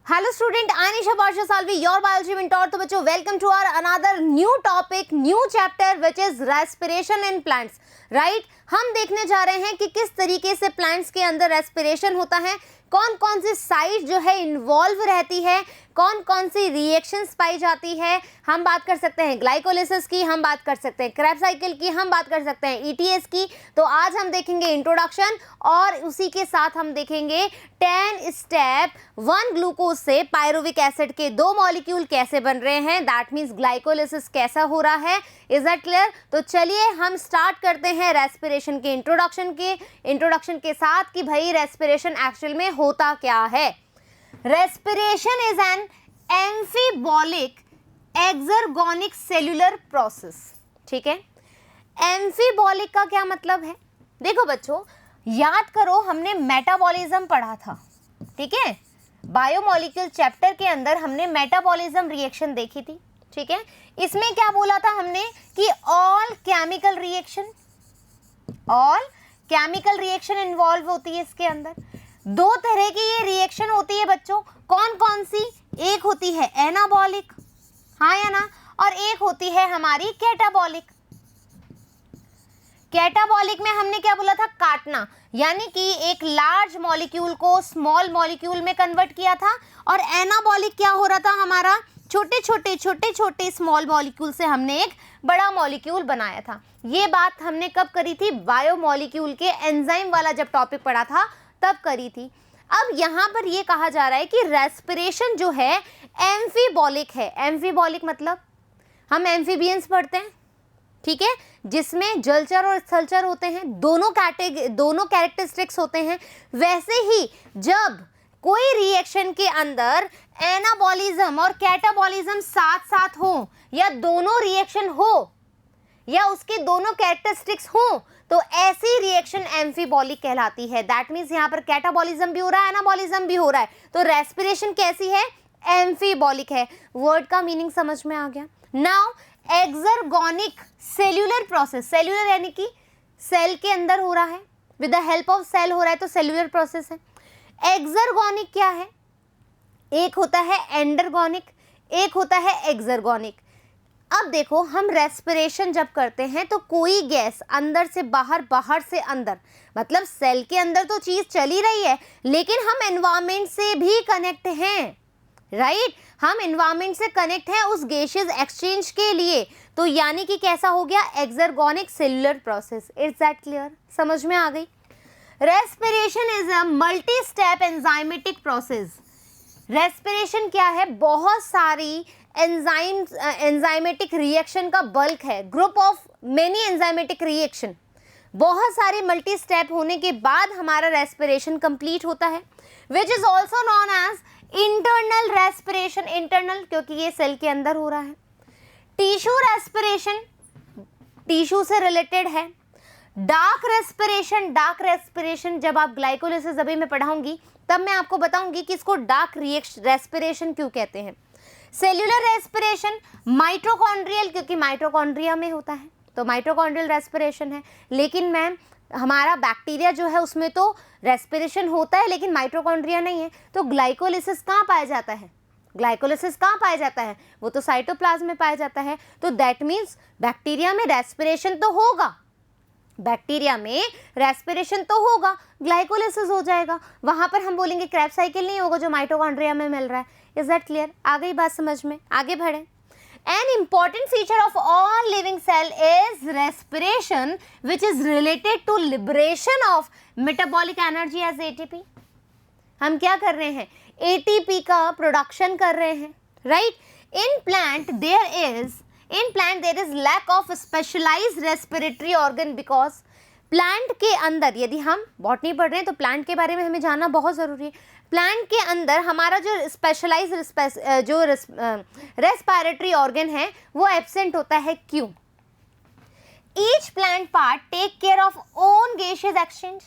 Hello student, Anisha Parsha Salvi, your biology mentor. तो बच्चों, welcome to our another new topic, new chapter which is respiration in plants. Right, हम देखने जा रहे हैं कि किस तरीके से प्लांट्स के अंदर रेस्पिरेशन होता है, कौन कौन सी साइट जो है इन्वॉल्व रहती है, कौन कौन सी रिएक्शंस पाई जाती है। हम बात कर सकते हैं ग्लाइकोलिसिस की, हम बात कर सकते हैं क्रेब्स साइकिल की, हम बात कर सकते हैं ईटीएस की। तो आज हम देखेंगे इंट्रोडक्शन और उसी के साथ हम देखेंगे 10 स्टेप 1 ग्लूकोज से पायरुविक एसिड के 2 मॉलिक्यूल कैसे बन रहे हैं, दैट मीन्स ग्लाइकोलिसिस कैसा हो रहा है। Is that clear? तो चलिए हम स्टार्ट करते हैं रेस्पिरेशन के इंट्रोडक्शन के साथ कि भाई रेस्पिरेशन एक्चुअल में होता क्या है। Respiration is an amphibolic exergonic cellular process. ठीक है, एम्फीबॉलिक का क्या मतलब है? देखो बच्चों, याद करो हमने मेटाबॉलिज्म पढ़ा था। ठीक है, बायोमोलिक्यूल चैप्टर के अंदर हमने मेटाबॉलिज्म रिएक्शन देखी थी। ठीक है, इसमें क्या बोला था हमने कि ऑल केमिकल रिएक्शन इन्वॉल्व होती है इसके अंदर। 2 तरह की ये रिएक्शन होती है बच्चों, कौन कौन सी? एक होती है एनाबॉलिक, हाँ या ना, और एक होती है हमारी कैटाबॉलिक। कैटाबॉलिक में हमने क्या बोला था? काटना, यानी कि एक लार्ज मॉलिक्यूल को स्मॉल मॉलिक्यूल में कन्वर्ट किया था। और एनाबॉलिक क्या हो रहा था? हमारा छोटे छोटे स्मॉल मॉलिक्यूल से हमने एक बड़ा मॉलिक्यूल बनाया था। ये बात हमने कब करी थी? बायोमोलिक्यूल के एंजाइम वाला जब टॉपिक पढ़ा था तब करी थी। अब यहाँ पर ये कहा जा रहा है कि रेस्पिरेशन जो है एम्फीबॉलिक है। एम्फीबॉलिक मतलब हम एम्फीबियंस पढ़ते हैं, ठीक है, जिसमें जलचर और स्थलचर होते हैं, दोनों कैरेक्टरिस्टिक्स होते हैं। वैसे ही जब कोई रिएक्शन के अंदर एनाबॉलिज्म और कैटाबॉलिज्म साथ साथ हो, या दोनों रिएक्शन हो, या उसके दोनों कैरेक्टरिस्टिक्स हो, तो ऐसी रिएक्शन एम्फीबॉलिक कहलाती है। दैट मीन्स यहाँ पर कैटाबॉलिज्म भी हो रहा है, एनाबॉलिज्म भी हो रहा है, तो रेस्पिरेशन कैसी है? एम्फीबॉलिक है। वर्ड का मीनिंग समझ में आ गया। Now exergonic cellular process, cellular यानी कि सेल के अंदर हो रहा है, with the help of cell हो रहा है, तो सेल्यूलर प्रोसेस है। एक्सर्गोनिक क्या है? एक होता है एंडरगोनिक, एक होता है एक्सर्गोनिक। अब देखो, हम रेस्पिरेशन जब करते हैं तो कोई गैस अंदर से बाहर, बाहर से अंदर, मतलब सेल के अंदर तो चीज चली रही है, लेकिन हम एनवायरनमेंट से भी कनेक्ट हैं। राइट, हम एनवायरनमेंट से कनेक्ट हैं उस गैसेस एक्सचेंज के लिए। तो यानी कि कैसा हो गया? Exergonic cellular process. Is that clear? समझ में आ गई? Respiration is a multi step enzymatic process. Respiration क्या है? बहुत सारी एंजाइमेटिक रिएक्शन का बल्क है, group of many enzymatic reaction. बहुत सारे मल्टी स्टेप होने के बाद हमारा रेस्पिरेशन कंप्लीट होता है, which is also known as internal respiration. Internal क्योंकि ये सेल के अंदर हो रहा है। टिश्यू रेस्पिरेशन टिश्यू से रिलेटेड है। डार्क रेस्पिरेशन जब आप ग्लाइकोलिसिस अभी मैं पढ़ाऊंगी तब मैं आपको बताऊंगी कि इसको डार्क रेस्पिरेशन क्यों कहते हैं। सेल्यूलर रेस्पिरेशन माइटोकॉन्ड्रियल, क्योंकि माइटोकॉन्ड्रिया में होता है तो माइटोकॉन्ड्रियल रेस्पिरेशन है। लेकिन मैम हमारा बैक्टीरिया जो है उसमें तो रेस्पिरेशन होता है लेकिन माइटोकॉन्ड्रिया नहीं है, तो ग्लाइकोलिसिस कहाँ पाया जाता है? ग्लाइकोलिसिस कहाँ पाया जाता है? वो तो साइटोप्लाज्म में पाया जाता है। तो दैट मीन्स बैक्टीरिया में रेस्पिरेशन तो होगा, ग्लाइकोलिसिस हो जाएगा। वहां पर हम बोलेंगे क्रेब्स साइकिल नहीं होगा जो माइटोकॉन्ड्रिया में मिल रहा है। Is that clear? आ गई बात समझ में? आगे बढ़े। An important feature of all living cell is respiration, which is related to liberation of metabolic energy as ATP. हम क्या कर रहे हैं? ATP का प्रोडक्शन कर रहे हैं, right? In plant there is lack of specialized respiratory organ because plant के अंदर, यदि हम बॉटनी पढ़ रहे हैं तो प्लांट के बारे में हमें जानना बहुत ज़रूरी है। प्लांट के अंदर हमारा जो स्पेशलाइज जो रेस्पिरेटरी ऑर्गन है वो एब्सेंट होता है। क्यों? Each plant part take care of own gases exchange.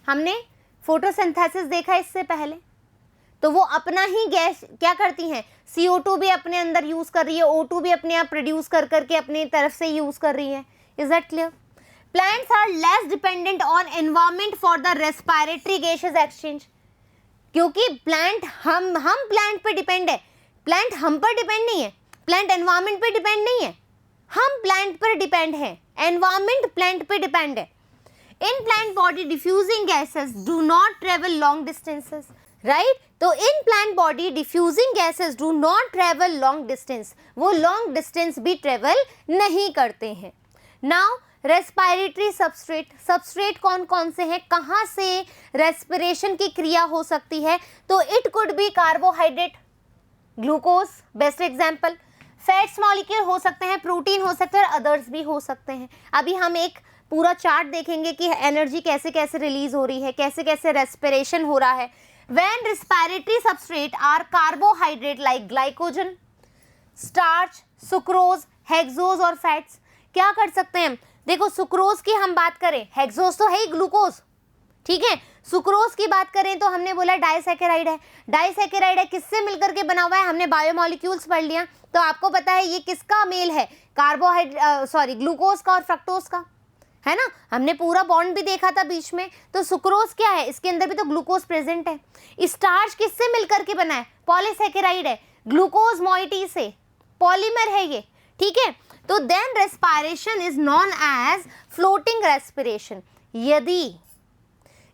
हमने फोटोसिंथेसिस देखा इससे पहले, तो वो अपना ही गैस क्या करती हैं? CO2 भी अपने अंदर यूज कर रही है, O2 भी अपने आप प्रोड्यूस कर करके अपनी तरफ से यूज कर रही है। Is that clear? Plants are less dependent on environment for the respiratory gaseous exchange. क्योंकि प्लांट हम प्लांट पे डिपेंड है, प्लांट हम पर डिपेंड नहीं है, प्लांट एनवायरमेंट पे डिपेंड नहीं है, हम प्लांट पर डिपेंड है, एनवायरमेंट प्लांट पे डिपेंड है। In plant body diffusing gases do not travel long distances, right. तो in plant body diffusing gases do not travel long distance, वो लॉन्ग डिस्टेंस भी ट्रेवल नहीं करते हैं। नाउ रेस्पिरेटरी सबस्ट्रेट, सबस्ट्रेट कौन कौन से हैं, कहाँ से रेस्पिरेशन की क्रिया हो सकती है, तो it could be carbohydrate, glucose best example, fats molecule हो सकते हैं, प्रोटीन हो सकते हैं, अदर्स भी हो सकते हैं। अभी हम एक पूरा चार्ट देखेंगे कि एनर्जी कैसे कैसे रिलीज हो रही है, कैसे कैसे रेस्पिरेशन हो रहा है। When respiratory substrate are carbohydrate like glycogen, starch, sucrose, hexose और फैट्स, क्या कर सकते हैं हम, देखो सुक्रोज की हम बात करें, हेक्सोज तो है ही ग्लूकोज, ठीक है। सुक्रोज की बात करें तो हमने बोला डाइसैकेराइड है, डाइसैकेराइड है किससे मिलकर के बना हुआ है, हमने बायोमोलिक्यूल्स पढ़ लिया, तो आपको पता है ये किसका मेल है, ग्लूकोज का और फ्रक्टोज का, है ना। हमने पूरा बॉन्ड भी देखा था बीच में, तो सुक्रोज क्या है, इसके अंदर भी तो ग्लूकोज प्रेजेंट है। स्टार्च किससे मिलकर के बना है, पॉलीसैकेराइड है, ग्लूकोज मॉइटी से, पॉलीमर है ये, ठीक है। तो then respiration is known as floating respiration.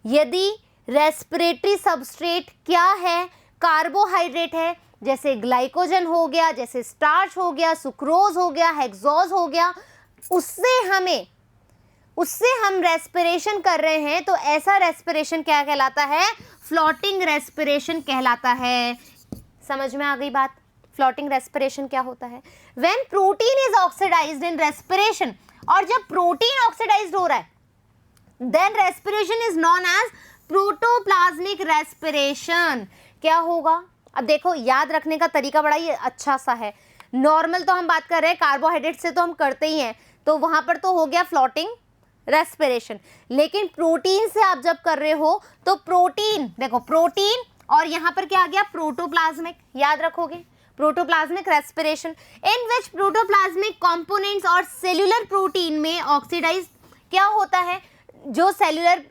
यदि रेस्पिरेटरी सबस्ट्रेट क्या है, कार्बोहाइड्रेट है, जैसे ग्लाइकोजन हो गया, जैसे स्टार्च हो गया, सुक्रोज हो गया, हेक्सोज हो गया, उससे हम रेस्पिरेशन कर रहे हैं, तो ऐसा रेस्पिरेशन क्या कहलाता है, फ्लोटिंग रेस्पिरेशन कहलाता है। समझ में आ गई बात, फ्लोटिंग रेस्पिरेशन क्या होता है। When protein is oxidised in respiration, और जब प्रोटीन ऑक्सीडाइज्ड हो रहा है, then respiration is known as protoplasmic respiration. क्या होगा, अब देखो याद रखने का तरीका बड़ा ही अच्छा सा है। नॉर्मल तो हम बात कर रहे हैं, कार्बोहाइड्रेट से तो हम करते ही हैं, तो वहां पर तो हो गया फ्लोटिंग रेस्पिरेशन, लेकिन प्रोटीन से आप जब कर रहे हो तो प्रोटीन, देखो प्रोटीन और यहाँ पर क्या आ गया, प्रोटोप्लाज्मिक, याद रखोगे, प्रोटोप्लाज्मिक रेस्पिरेशन, इन विच प्रोटोप्लाज्मिक कंपोनेंट्स और सेल्यूलर प्रोटीन में ऑक्सीडाइज क्या होता है, जो सेल्यूलर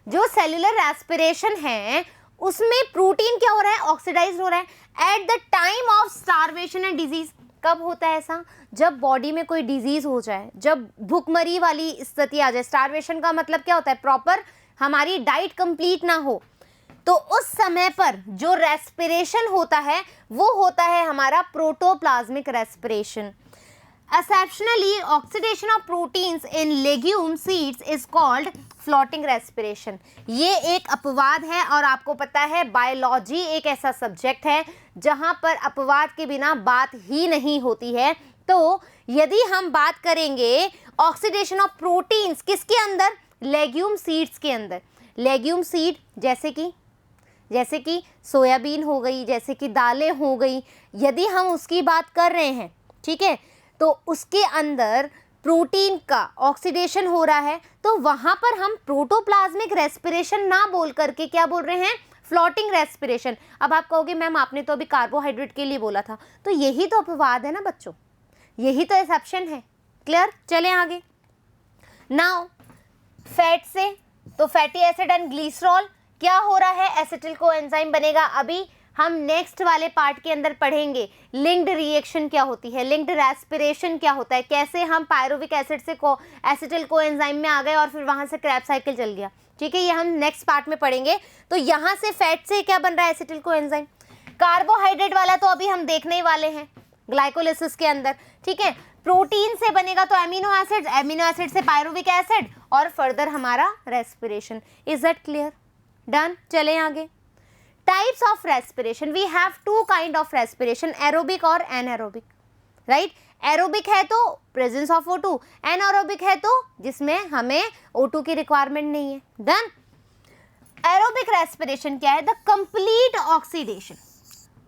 जो सेल्यूलर रेस्पिरेशन है उसमें प्रोटीन क्या हो रहा है, ऑक्सीडाइज हो रहा है at the time of starvation and disease. कब होता है ऐसा, जब बॉडी में कोई डिजीज हो जाए, जब भूखमरी वाली स्थिति आ जाए। स्टारवेशन का मतलब क्या होता है, प्रॉपर हमारी डाइट कंप्लीट ना हो, तो उस समय पर जो रेस्पिरेशन होता है वो होता है हमारा protoplasmic respiration. Exceptionally, oxidation of proteins in legume seeds is called floating respiration। ये एक अपवाद है, और आपको पता है बायोलॉजी एक ऐसा सब्जेक्ट है जहाँ पर अपवाद के बिना बात ही नहीं होती है। तो यदि हम बात करेंगे ऑक्सीडेशन ऑफ प्रोटीन्स किसके अंदर, लेग्यूम सीड्स के अंदर। लेग्यूम सीड जैसे कि सोयाबीन हो गई, जैसे कि दालें हो गई, यदि हम उसकी बात कर रहे हैं, ठीक है, तो उसके अंदर प्रोटीन का ऑक्सीडेशन हो रहा है, तो वहां पर हम प्रोटोप्लाज्मिक रेस्पिरेशन ना बोल करके क्या बोल रहे हैं, फ्लोटिंग रेस्पिरेशन। अब आप कहोगे मैम आपने तो अभी कार्बोहाइड्रेट के लिए बोला था, तो यही तो अपवाद है ना बच्चों, यही तो एक्सेप्शन है। क्लियर, चलें आगे। नाउ फैट से, तो फैटी एसिड एंड ग्लिसरॉल क्या हो रहा है, एसिटिल कोएंजाइम बनेगा। अभी हम नेक्स्ट वाले पार्ट के अंदर पढ़ेंगे लिंक्ड रिएक्शन क्या होती है, लिंक्ड रेस्पिरेशन क्या होता है, कैसे हम पायरुविक एसिड से एसिटिल कोएंजाइम में आ गए और फिर वहां से क्रैब साइकिल चल गया, ठीक है, ये हम नेक्स्ट पार्ट में पढ़ेंगे। तो यहाँ से फैट से क्या बन रहा है, एसिटिल कोएंजाइम। कार्बोहाइड्रेट वाला तो अभी हम देखने ही वाले हैं ग्लाइकोलिसिस के अंदर, ठीक है। प्रोटीन से बनेगा तो एमिनो एसिड, एमिनो एसिड से पायरुविक एसिड, और फर्दर हमारा respiration. Is that clear, done, चलें आगे। Types of respiration, we have two kind of respiration, aerobic और एनएरोबिक, राइट। एरोबिक है तो प्रेजेंस ऑफ O2, एनारोबिक है तो जिसमें हमें O2 की रिक्वायरमेंट नहीं है। डन। एरोबिक रेस्पिरेशन क्या है, द कंप्लीट ऑक्सीडेशन,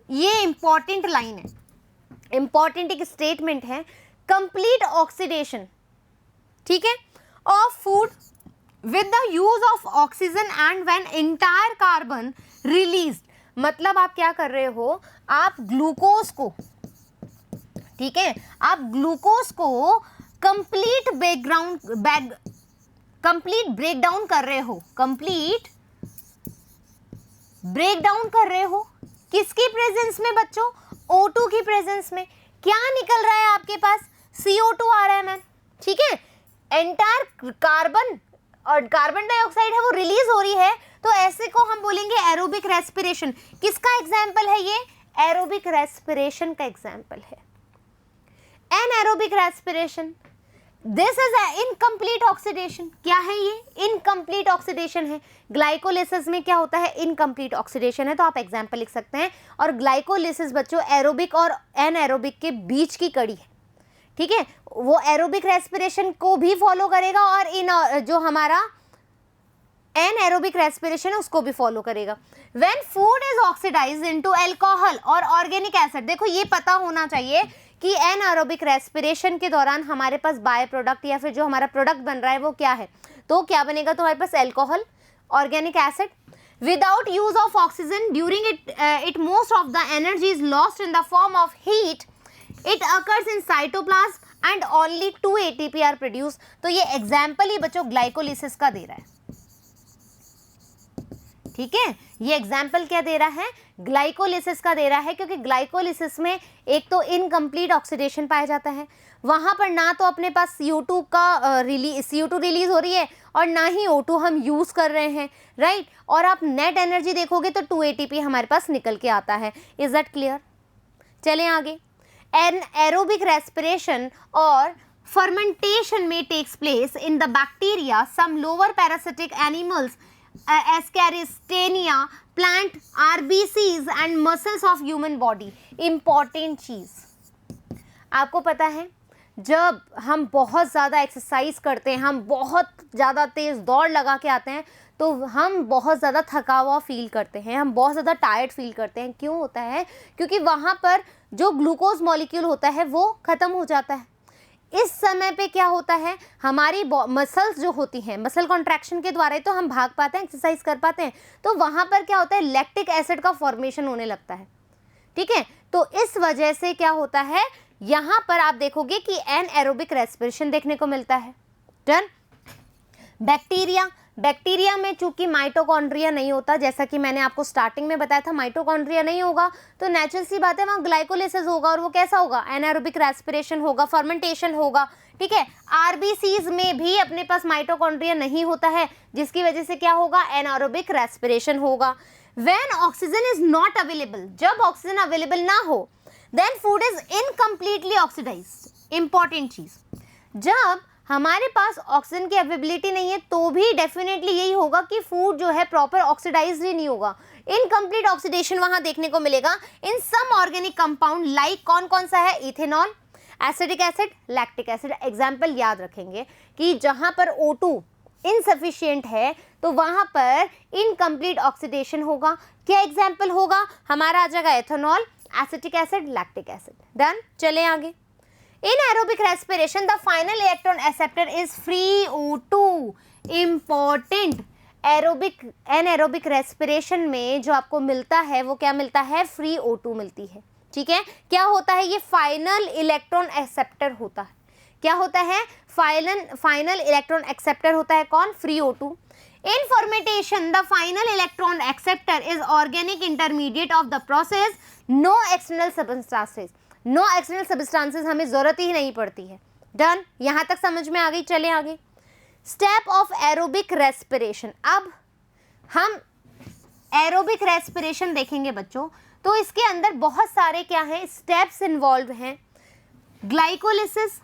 ये इंपॉर्टेंट लाइन है, इंपॉर्टेंट एक स्टेटमेंट है, कंप्लीट ऑक्सीडेशन, ठीक है, of food with the use of oxygen and when entire carbon released। मतलब आप क्या कर रहे हो, आप ग्लूकोज को, ठीक है, आप ग्लूकोज को कंप्लीट कंप्लीट ब्रेक डाउन कर रहे हो, कंप्लीट ब्रेक डाउन कर रहे हो किसकी प्रेजेंस में बच्चों? O2 की प्रेजेंस में। क्या निकल रहा है आपके पास? CO2 आ रहा है मैम, ठीक है। एंटायर कार्बन और कार्बन डाइऑक्साइड है वो रिलीज हो रही है, तो ऐसे को हम बोलेंगे एरोबिक रेस्पिरेशन। किसका एग्जाम्पल है ये? एरोबिक रेस्पिरेशन का एग्जाम्पल है। Anaerobic respiration, this is incomplete oxidation. क्या है ये? इनकम्प्लीट ऑक्सीडेशन है। ग्लाइकोलिसिस में क्या होता है? इनकम्प्लीट ऑक्सीडेशन है, तो आप एग्जाम्पल लिख सकते हैं। और ग्लाइकोलिसिस बच्चों एरोबिक और एनाएरोबिक के बीच की कड़ी है, ठीक है। वो एरोबिक रेस्पिरेशन को भी फॉलो करेगा और इन जो हमारा एनाएरोबिक रेस्पिरेशन है उसको भी फॉलो करेगा। When food is oxidised into alcohol और ऑर्गेनिक एसिड, देखो ये पता होना चाहिए कि एनाएरोबिक रेस्पिरेशन के दौरान हमारे पास बाय प्रोडक्ट या फिर जो हमारा प्रोडक्ट बन रहा है वो क्या है? तो क्या बनेगा तुम्हारे पास? Alcohol, organic acid. Without use of oxygen during it most of the energy is lost in the form of heat. It occurs in cytoplasm and only 2 ATP are produce. तो ये एग्जाम्पल ही बच्चों ग्लाइकोलिसिस का दे रहा है, ठीक है। ये example क्या दे रहा है? ग्लाइकोलिसिस का दे रहा है, क्योंकि ग्लाइकोलिसिस में एक तो इनकम्प्लीट ऑक्सीडेशन पाया जाता है, वहां पर ना तो अपने पास CO2 रिलीज हो रही है और ना ही O2 हम यूज कर रहे हैं, राइट। और आप नेट एनर्जी देखोगे तो 2 ATP हमारे पास निकल के आता है। Is that clear? चलें आगे। एनाएरोबिक रेस्पिरेशन और fermentation may takes place in the bacteria, some lower parasitic animals, Escherichia, plant, RBCs and muscles of human body. Important चीज आपको पता है, जब हम बहुत ज़्यादा एक्सरसाइज करते हैं, हम बहुत ज़्यादा तेज़ दौड़ लगा के आते हैं, तो हम बहुत ज़्यादा थका हुआ फील करते हैं, हम बहुत ज़्यादा टायर्ड फील करते हैं। क्यों होता है? क्योंकि वहाँ पर जो ग्लूकोज मॉलिक्यूल होता है वो ख़त्म हो जाता है। इस समय पे क्या होता है? हमारी मसल्स जो होती हैं, मसल कॉन्ट्रैक्शन के द्वारा ही तो हम भाग पाते हैं, एक्सरसाइज कर पाते हैं, तो वहाँ पर क्या होता है? लैक्टिक एसिड का फॉर्मेशन होने लगता है, ठीक है। तो इस वजह से क्या होता है? यहाँ पर आप देखोगे कि एनाएरोबिक रेस्पिरेशन देखने को मिलता है। डन। बैक्टीरिया में चूंकि माइटोकॉन्ड्रिया नहीं होता, जैसा कि मैंने आपको स्टार्टिंग में बताया था, माइटोकॉन्ड्रिया नहीं होगा तो नेचुरल सी बात है वहाँ ग्लाइकोलिसिस होगा, और वो कैसा होगा? एनाएरोबिक रेस्पिरेशन होगा, फर्मेंटेशन होगा, ठीक है। आरबीसीज में भी अपने पास माइटोकॉन्ड्रिया नहीं होता है, जिसकी वजह से क्या होगा? एनाएरोबिक रेस्पिरेशन होगा। When oxygen is not available, जब ऑक्सीजन अवेलेबल ना हो, then food is incompletely oxidised. Important चीज, जब हमारे पास ऑक्सीजन की अवेलेबिलिटी नहीं है तो भी डेफिनेटली यही होगा कि फूड जो है प्रॉपर ऑक्सीडाइज्ड ही नहीं होगा, इनकम्प्लीट ऑक्सीडेशन वहां देखने को मिलेगा इन सम ऑर्गेनिक कंपाउंड। लाइक कौन कौन सा है? Ethanol, acetic acid, lactic acid. Example याद रखेंगे कि जहां पर O2 इनसफिशियंट है तो वहां पर इनकम्प्लीट ऑक्सीडेशन होगा। क्या एग्जाम्पल होगा? हमारा आ जाएगा ethanol, acetic acid, lactic acid. Done. चले आगे। In aerobic respiration, the final electron acceptor is free O2. Important. anaerobic respiration में जो आपको मिलता है वो क्या मिलता है? फ्री O2 मिलती है, ठीक है। क्या होता है? ये फाइनल इलेक्ट्रॉन एक्सेप्टर होता है। क्या होता है? फाइनल इलेक्ट्रॉन एक्सेप्टर होता है कौन? Free O2. In fermentation, the final electron acceptor is organic intermediate of the process. No external substances. No external substances हमें जरूरत ही नहीं पड़ती है। डन। यहां तक समझ में आ गई? चले आगे। Step of aerobic respiration. अब हम एरोबिक रेस्पिरेशन देखेंगे बच्चों, तो इसके अंदर बहुत सारे क्या हैं? स्टेप्स इन्वॉल्व हैं। ग्लाइकोलिसिस,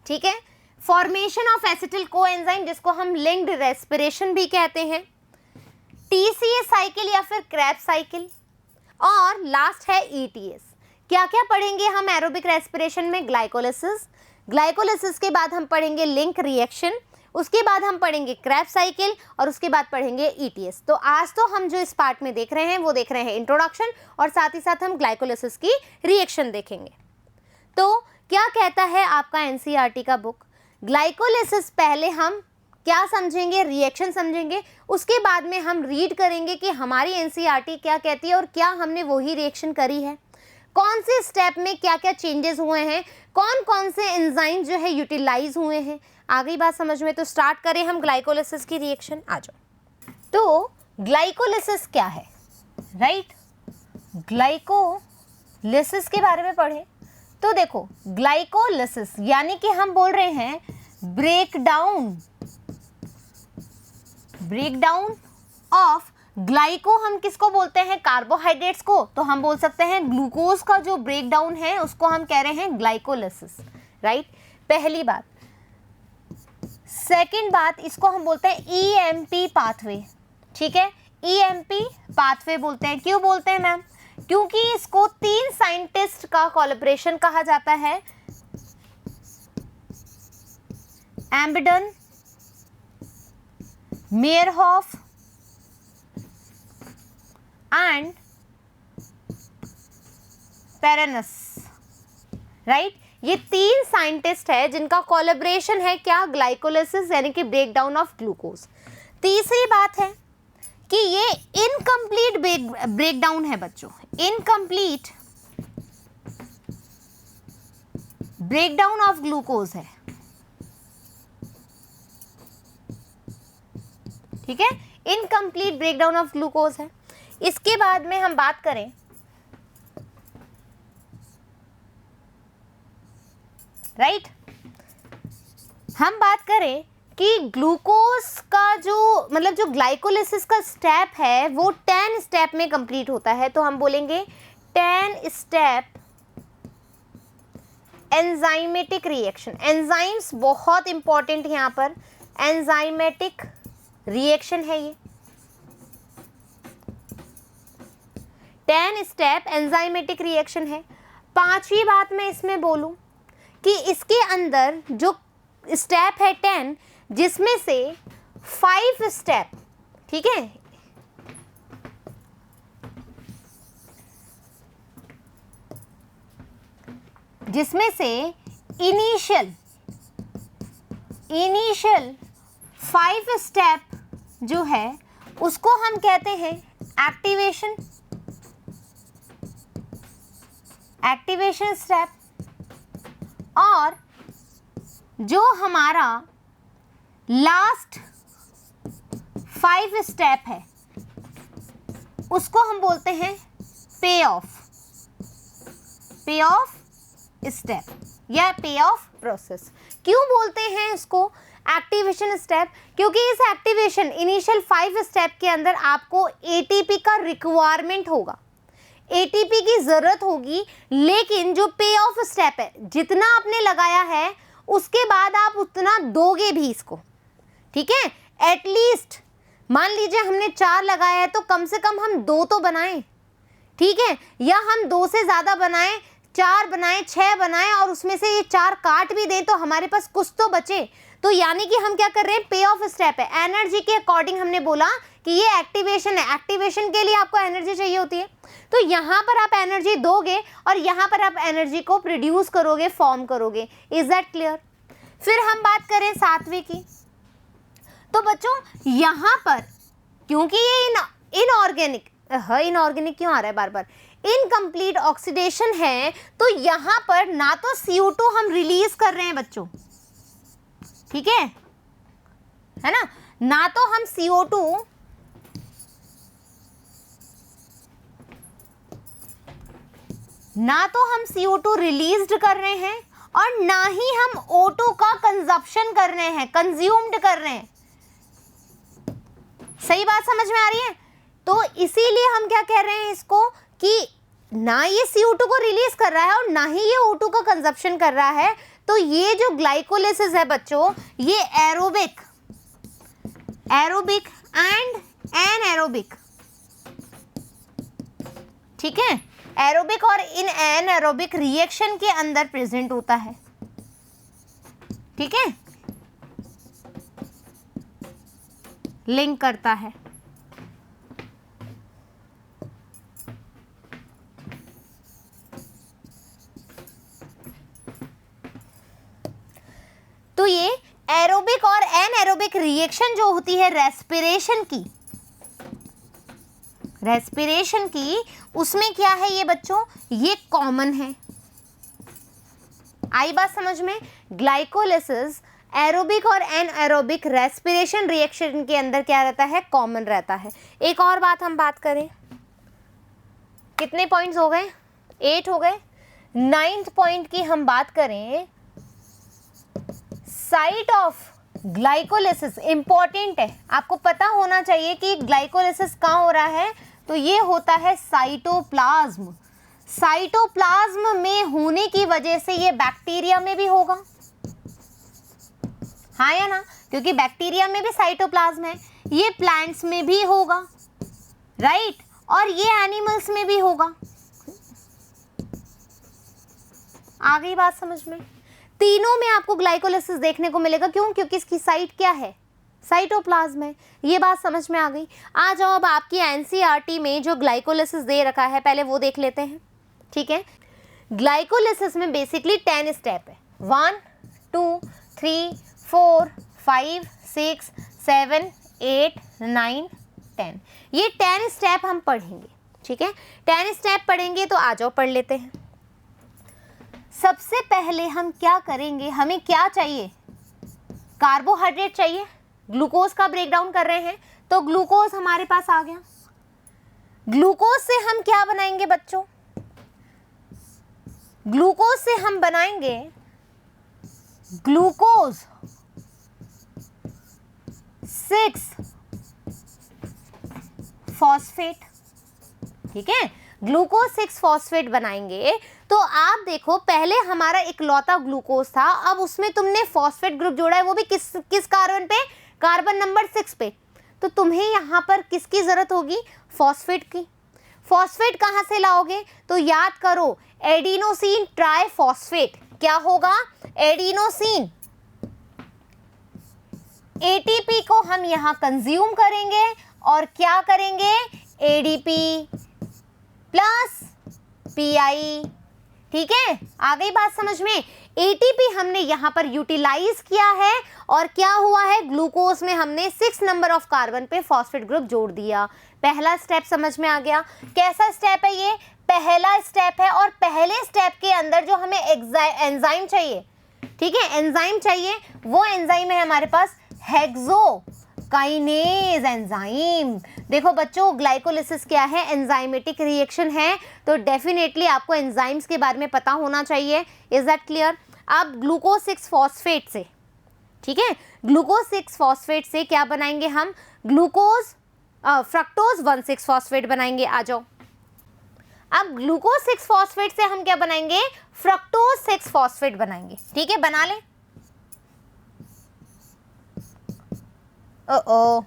ठीक है, फॉर्मेशन ऑफ एसिटिल कोएंजाइम जिसको हम लिंक्ड रेस्पिरेशन भी कहते हैं, TCA साइकिल या फिर क्रेब्स साइकिल, और लास्ट है ETS। क्या क्या पढ़ेंगे हम एरोबिक रेस्पिरेशन में? ग्लाइकोलिसिस के बाद हम पढ़ेंगे लिंक रिएक्शन, उसके बाद हम पढ़ेंगे क्रेब्स साइकिल, और उसके बाद पढ़ेंगे ETS। तो आज तो हम जो इस पार्ट में देख रहे हैं वो देख रहे हैं इंट्रोडक्शन, और साथ ही साथ हम ग्लाइकोलिसिस की रिएक्शन देखेंगे। तो क्या कहता है आपका NCERT का बुक? ग्लाइकोलिसिस पहले हम क्या समझेंगे? रिएक्शन समझेंगे, उसके बाद में हम रीड करेंगे कि हमारी NCERT क्या कहती है और क्या हमने वही रिएक्शन करी है। कौन से स्टेप में क्या क्या चेंजेस हुए हैं, कौन कौन से एंजाइम जो है यूटिलाइज हुए हैं। आ गई बात समझ में? तो स्टार्ट करें हम ग्लाइकोलिसिस की रिएक्शन। आ जाओ। तो ग्लाइकोलिसिस क्या है, राइट? ग्लाइकोलिसिस के बारे में पढ़े तो देखो, ग्लाइकोलिसिस यानी कि हम बोल रहे हैं ब्रेकडाउन ऑफ ग्लाइको। हम किसको बोलते हैं? कार्बोहाइड्रेट्स को। तो हम बोल सकते हैं ग्लूकोज का जो ब्रेकडाउन है उसको हम कह रहे हैं ग्लाइकोलिसिस, राइट? पहली बात। सेकंड बात, इसको हम बोलते हैं ईएमपी पाथवे, ठीक है? ईएमपी पाथवे बोलते हैं। क्यों बोलते हैं मैम? क्योंकि इसको 3 साइंटिस्ट का कोलैबोरेशन कहा जाता है, एम्बेडन, मेयरहॉफ एंड पेरेनस, राइट? ये 3 साइंटिस्ट है जिनका कोलैबोरेशन है क्या? ग्लाइकोलिसिस यानी कि ब्रेकडाउन ऑफ ग्लूकोज। तीसरी बात है कि ये इनकम्प्लीट ब्रेकडाउन है बच्चों, इनकम्प्लीट ब्रेकडाउन ऑफ ग्लूकोज है, ठीक है? इनकम्प्लीट ब्रेकडाउन ऑफ ग्लूकोज है। इसके बाद में हम बात करें राइट, हम बात करें कि ग्लूकोज का जो मतलब जो ग्लाइकोलिसिस का स्टेप है वो 10 स्टेप में कंप्लीट होता है। तो हम बोलेंगे 10 स्टेप एंजाइमेटिक रिएक्शन। एंजाइम्स बहुत इंपॉर्टेंट यहाँ पर, एंजाइमेटिक रिएक्शन है ये। 10 स्टेप एंजाइमेटिक रिएक्शन है। पांचवी बात मैं इसमें बोलूं कि इसके अंदर जो स्टेप है 10, जिसमें से 5 स्टेप, ठीक है, जिसमें से इनिशियल 5 स्टेप जो है उसको हम कहते हैं एक्टिवेशन स्टेप, और जो हमारा लास्ट 5 स्टेप है उसको हम बोलते हैं पे ऑफ स्टेप या पे ऑफ प्रोसेस। क्यों बोलते हैं इसको एक्टिवेशन स्टेप? क्योंकि इस एक्टिवेशन इनिशियल 5 स्टेप के अंदर आपको एटीपी का रिक्वायरमेंट होगा, एटीपी की जरूरत होगी, लेकिन जो पे ऑफ स्टेप है, जितना आपने लगाया है उसके बाद आप उतना दोगे भी इसको, ठीक है? एटलीस्ट मान लीजिए हमने 4 लगाया है तो कम से कम हम 2 तो बनाएं, ठीक है? या हम 2 से ज्यादा बनाएं, 4 बनाएं, 6 बनाएं और उसमें से ये 4 काट भी दें तो हमारे पास कुछ तो बचे। तो यानी कि हम क्या कर रहे हैं? पे ऑफ स्टेप है। एनर्जी के अकॉर्डिंग हमने बोला कि ये एक्टिवेशन है, एक्टिवेशन के लिए आपको एनर्जी चाहिए होती है, तो यहाँ पर आप एनर्जी दोगे और यहाँ पर आप एनर्जी को प्रोड्यूस करोगे, फॉर्म करोगे। Is that clear? फिर हम बात करें 7वीं की, तो बच्चों यहाँ पर क्योंकि ये इनऑर्गेनिक क्यों आ रहा है बार बार? इनकम्प्लीट ऑक्सीडेशन है, तो यहाँ पर ना तो CO2 हम रिलीज कर रहे हैं बच्चों, ठीक है ना? ना तो हम CO2 रिलीज्ड कर रहे हैं और ना ही हम O2 का कंजप्शन कर रहे हैं, कंज्यूम्ड कर रहे हैं। सही बात समझ में आ रही है? तो इसीलिए हम क्या कह रहे हैं इसको कि ना ये CO2 को रिलीज कर रहा है और ना ही ये O2 का कंजप्शन कर रहा है। तो ये जो ग्लाइकोलिसिस है बच्चों, ये एरोबिक एंड एनएरोबिक, ठीक है? एरोबिक और इन एनएरोबिक रिएक्शन के अंदर प्रेजेंट होता है, ठीक है? लिंक करता है। तो ये एरोबिक और एनएरोबिक रिएक्शन जो होती है रेस्पिरेशन की, रेस्पिरेशन की, उसमें क्या है ये बच्चों, ये कॉमन है। आई बात समझ में? ग्लाइकोलिसिस एरोबिक और एनएरोबिक रेस्पिरेशन रिएक्शन के अंदर क्या रहता है, कॉमन रहता है। एक और बात हम बात करें, कितने पॉइंट्स हो गए, 8 हो गए। 9th पॉइंट की हम बात करें, साइट ऑफ ग्लाइकोलिसिस इंपॉर्टेंट है, आपको पता होना चाहिए कि ग्लाइकोलिसिस कहाँ हो रहा है, तो ये होता है साइटोप्लाज्म। साइटोप्लाज्म में होने की वजह से ये बैक्टीरिया में भी होगा, हाँ या ना, क्योंकि बैक्टीरिया में भी साइटोप्लाज्म है, ये प्लांट्स में भी होगा, राइट, और ये एनिमल्स में भी होगा। आ गई बात समझ में? तीनों में आपको ग्लाइकोलिसिस देखने को मिलेगा, क्यों? क्योंकि इसकी साइट क्या है, साइटोप्लाज्म है। ये बात समझ में आ गई। आ जाओ अब आपकी एनसीईआरटी में जो ग्लाइकोलिसिस दे रखा है पहले वो देख लेते हैं, ठीक है। ग्लाइकोलिसिस में बेसिकली 10 स्टेप है, 1 2 3 4 5 6 7 8 9 10, ये 10 स्टेप हम पढ़ेंगे, ठीक है। 10 स्टेप पढ़ेंगे, तो आ जाओ पढ़ लेते हैं। सबसे पहले हम क्या करेंगे, हमें क्या चाहिए, कार्बोहाइड्रेट चाहिए, ग्लूकोज का ब्रेकडाउन कर रहे हैं, तो ग्लूकोज हमारे पास आ गया। ग्लूकोज से हम क्या बनाएंगे बच्चों, ग्लूकोज से हम बनाएंगे ग्लूकोज 6-फॉस्फेट, ठीक है, ग्लूकोज 6-फॉस्फेट बनाएंगे। तो आप देखो पहले हमारा इकलौता ग्लूकोज था, अब उसमें तुमने फॉस्फेट ग्रुप जोड़ा है, वो भी किस कार्बन पे, कार्बन नंबर 6 पे। तो तुम्हें यहाँ पर किसकी जरूरत होगी, फॉस्फेट की। फॉस्फेट कहाँ से लाओगे, तो याद करो एडिनोसिन ट्राइफॉस्फेट, क्या होगा, एडिनोसिन। एटीपी को हम यहाँ कंज्यूम करेंगे और क्या करेंगे, एडीपी प्लस पीआई, ठीक है। आ गई बात समझ में? एटीपी हमने यहाँ पर यूटिलाइज किया है और क्या हुआ है, ग्लूकोज में हमने 6 नंबर ऑफ कार्बन पे फॉस्फेट ग्रुप जोड़ दिया। पहला स्टेप समझ में आ गया। कैसा स्टेप है ये, पहला स्टेप है, और पहले स्टेप के अंदर जो हमें एंजाइम चाहिए, ठीक है, एंजाइम चाहिए, वो एंजाइम है हमारे पास हेक्सोकाइनेज एंजाइम। देखो बच्चों ग्लाइकोलिसिस क्या है, एंजाइमेटिक रिएक्शन है, तो डेफिनेटली आपको एंजाइम्स के बारे में पता होना चाहिए। Is that clear? अब ग्लूकोज 6-फॉस्फेट से, ठीक है, ग्लूकोज 6-फॉस्फेट से क्या बनाएंगे हम, ग्लूकोज फ्रक्टोज 1,6-फॉस्फेट बनाएंगे। आ जाओ, अब ग्लूकोज 6-फॉस्फेट से हम क्या बनाएंगे, फ्रक्टोज 6-फॉस्फेट बनाएंगे, ठीक है, बना ले। ओ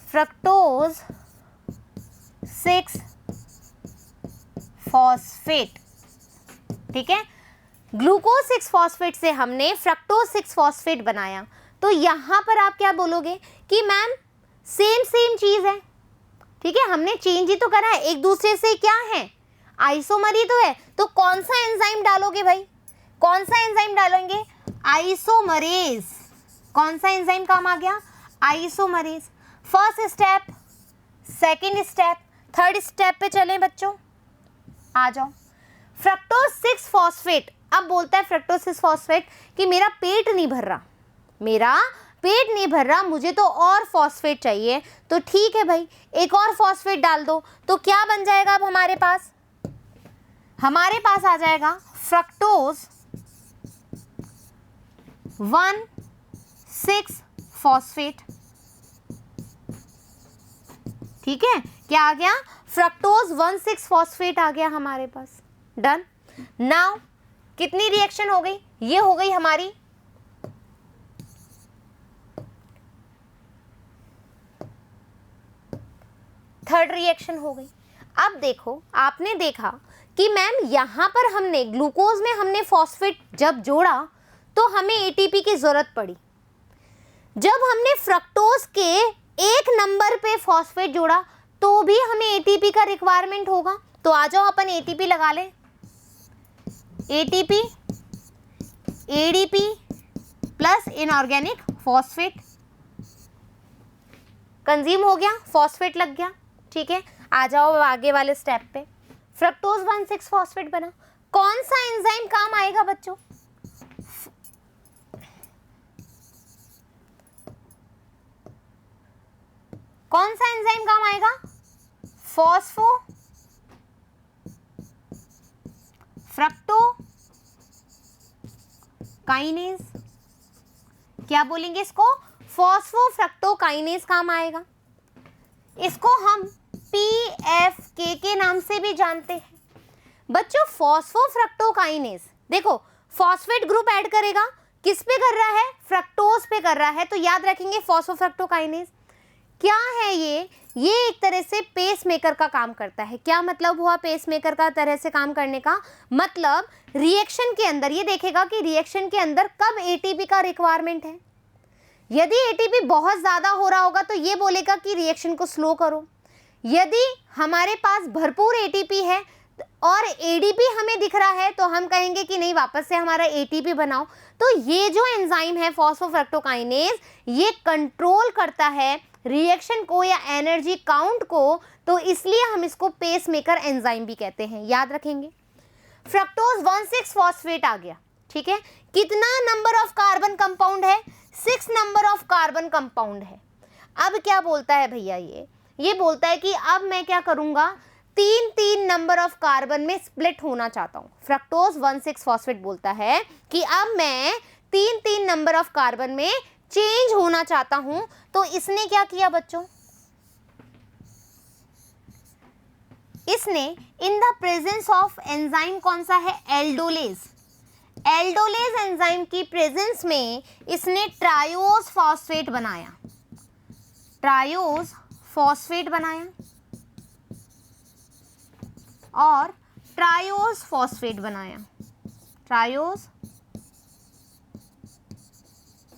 फ्रक्टोज 6-फॉस्फेट, ठीक है, ग्लूकोज 6-फॉस्फेट से हमने फ्रक्टोज 6-फॉस्फेट बनाया। तो यहाँ पर आप क्या बोलोगे कि मैम सेम चीज है, ठीक है, हमने चेंज ही तो करा है, एक दूसरे से क्या है, आइसोमर ही तो है। तो कौन सा एंजाइम डालोगे भाई, कौन सा एंजाइम डालेंगे, आइसोमरेज। कौन सा एंजाइम काम आ गया, isomerase. First step, second step, third step पे चलें बच्चों, आ जाओ। फ्रक्टोज 6-फॉस्फेट, अब बोलता है फ्रक्टोज 6-फॉस्फेट कि मेरा पेट नहीं भर रहा, मेरा पेट नहीं भर रहा, मुझे तो और फॉस्फेट चाहिए। तो ठीक है भाई, एक और फॉस्फेट डाल दो, तो क्या बन जाएगा अब हमारे पास, हमारे पास आ जाएगा फ्रक्टोज 1,6-फॉस्फेट, ठीक है, क्या आ गया, फ्रक्टोज 1,6-फॉस्फेट आ गया हमारे पास। डन। नाउ कितनी रिएक्शन हो गई, ये हो गई हमारी थर्ड रिएक्शन हो गई। अब देखो आपने देखा कि मैम यहाँ पर हमने ग्लूकोज में हमने फॉस्फेट जब जोड़ा तो हमें एटीपी की जरूरत पड़ी, जब हमने फ्रक्टोज के 1 नंबर पे फॉस्फेट जोड़ा तो भी हमें एटीपी का रिक्वायरमेंट होगा। तो आ जाओ अपन एटीपी लगा लें, ATP, ADP plus inorganic phosphate consume हो गया, फॉस्फेट लग गया। ठीक है, आ जाओ आगे वाले स्टेप पे। फ्रक्टोज 1,6 फॉस्फेट बना। कौन सा एंजाइम काम आएगा बच्चों? कौन सा एंजाइम काम आएगा? Phospho fructo kinase. क्या बोलेंगे इसको? फॉस्फो फ्रक्टो काइनेज काम आएगा। इसको हम PFK के नाम से भी जानते हैं बच्चों। फॉस्फो फ्रक्टो काइनेज, देखो फॉस्फेट ग्रुप ऐड करेगा, किस पे कर रहा है? फ्रक्टोज पे कर रहा है, तो याद रखेंगे फॉस्फो फ्रक्टो काइनेज क्या है ये एक तरह से पेस मेकर का काम करता है। क्या मतलब हुआ पेस मेकर का तरह से काम करने का? मतलब रिएक्शन के अंदर ये देखेगा कि रिएक्शन के अंदर कब एटीपी का रिक्वायरमेंट है। यदि एटीपी बहुत ज़्यादा हो रहा होगा तो ये बोलेगा कि रिएक्शन को स्लो करो। यदि हमारे पास भरपूर एटीपी है और एडीपी हमें दिख रहा है तो हम कहेंगे कि नहीं, वापस से हमारा एटीपी बनाओ। तो ये जो एंजाइम है फॉस्फोफ्रक्टोकाइनेज, ये कंट्रोल करता है रिएक्शन को या एनर्जी काउंट को, तो इसलिए हम इसको पेस मेकर एंजाइम भी कहते हैं। याद रखेंगे। फ्रक्टोज 1,6 फॉस्फेट आ गया। ठीक है, कितना नंबर ऑफ कार्बन कंपाउंड है? 6 नंबर ऑफ कार्बन कंपाउंड है। अब क्या बोलता है भैया, ये बोलता है कि अब मैं क्या करूंगा, 3 नंबर ऑफ कार्बन में स्प्लिट होना चाहता हूं। फ्रक्टोज 1,6 फॉस्फेट बोलता है कि अब मैं 3 नंबर ऑफ कार्बन में चेंज होना चाहता हूं। तो इसने क्या किया बच्चों? इसने in the presence of enzyme कौन सा है? एल्डोलेज। एल्डोलेज एंजाइम की प्रेजेंस में इसने ट्रायोज फॉस्फेट बनाया। ट्रायोज फॉस्फेट बनाया और ट्रायोज फॉस्फेट बनाया। ट्रायोज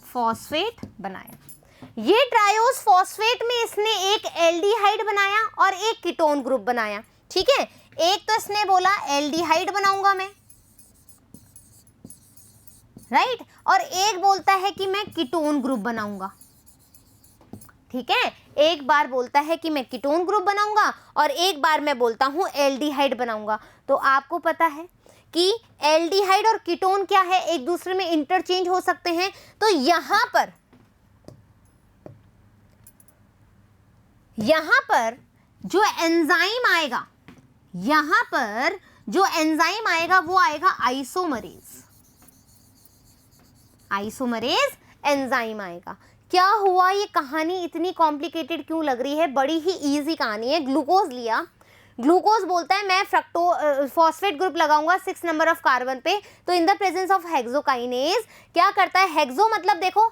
फॉस्फेट बनाया। ये ट्रायोज फॉस्फेट में इसने एक एल्डिहाइड बनाया और एक कीटोन ग्रुप बनाया। ठीक है, एक तो इसने बोला एल्डिहाइड बनाऊंगा मैं, राइट, और एक बोलता है कि मैं कीटोन ग्रुप बनाऊंगा। ठीक है, एक बार बोलता है कि मैं कीटोन ग्रुप बनाऊंगा और एक बार मैं बोलता हूं एल्डिहाइड बनाऊंगा। तो आपको पता है कि एल्डिहाइड और कीटोन क्या है, एक दूसरे में इंटरचेंज हो सकते हैं। तो यहां पर जो एंजाइम आएगा, यहां पर जो एंजाइम आएगा वो आएगा आइसोमरेज। आइसोमरेज एंजाइम आएगा। क्या हुआ, ये कहानी इतनी कॉम्प्लिकेटेड क्यों लग रही है? बड़ी ही इजी कहानी है। ग्लूकोज लिया, ग्लूकोज बोलता है मैं फॉस्फेट ग्रुप लगाऊंगा 6 नंबर ऑफ कार्बन पे, तो in the presence of hexokinase क्या करता है? हेक्सो मतलब देखो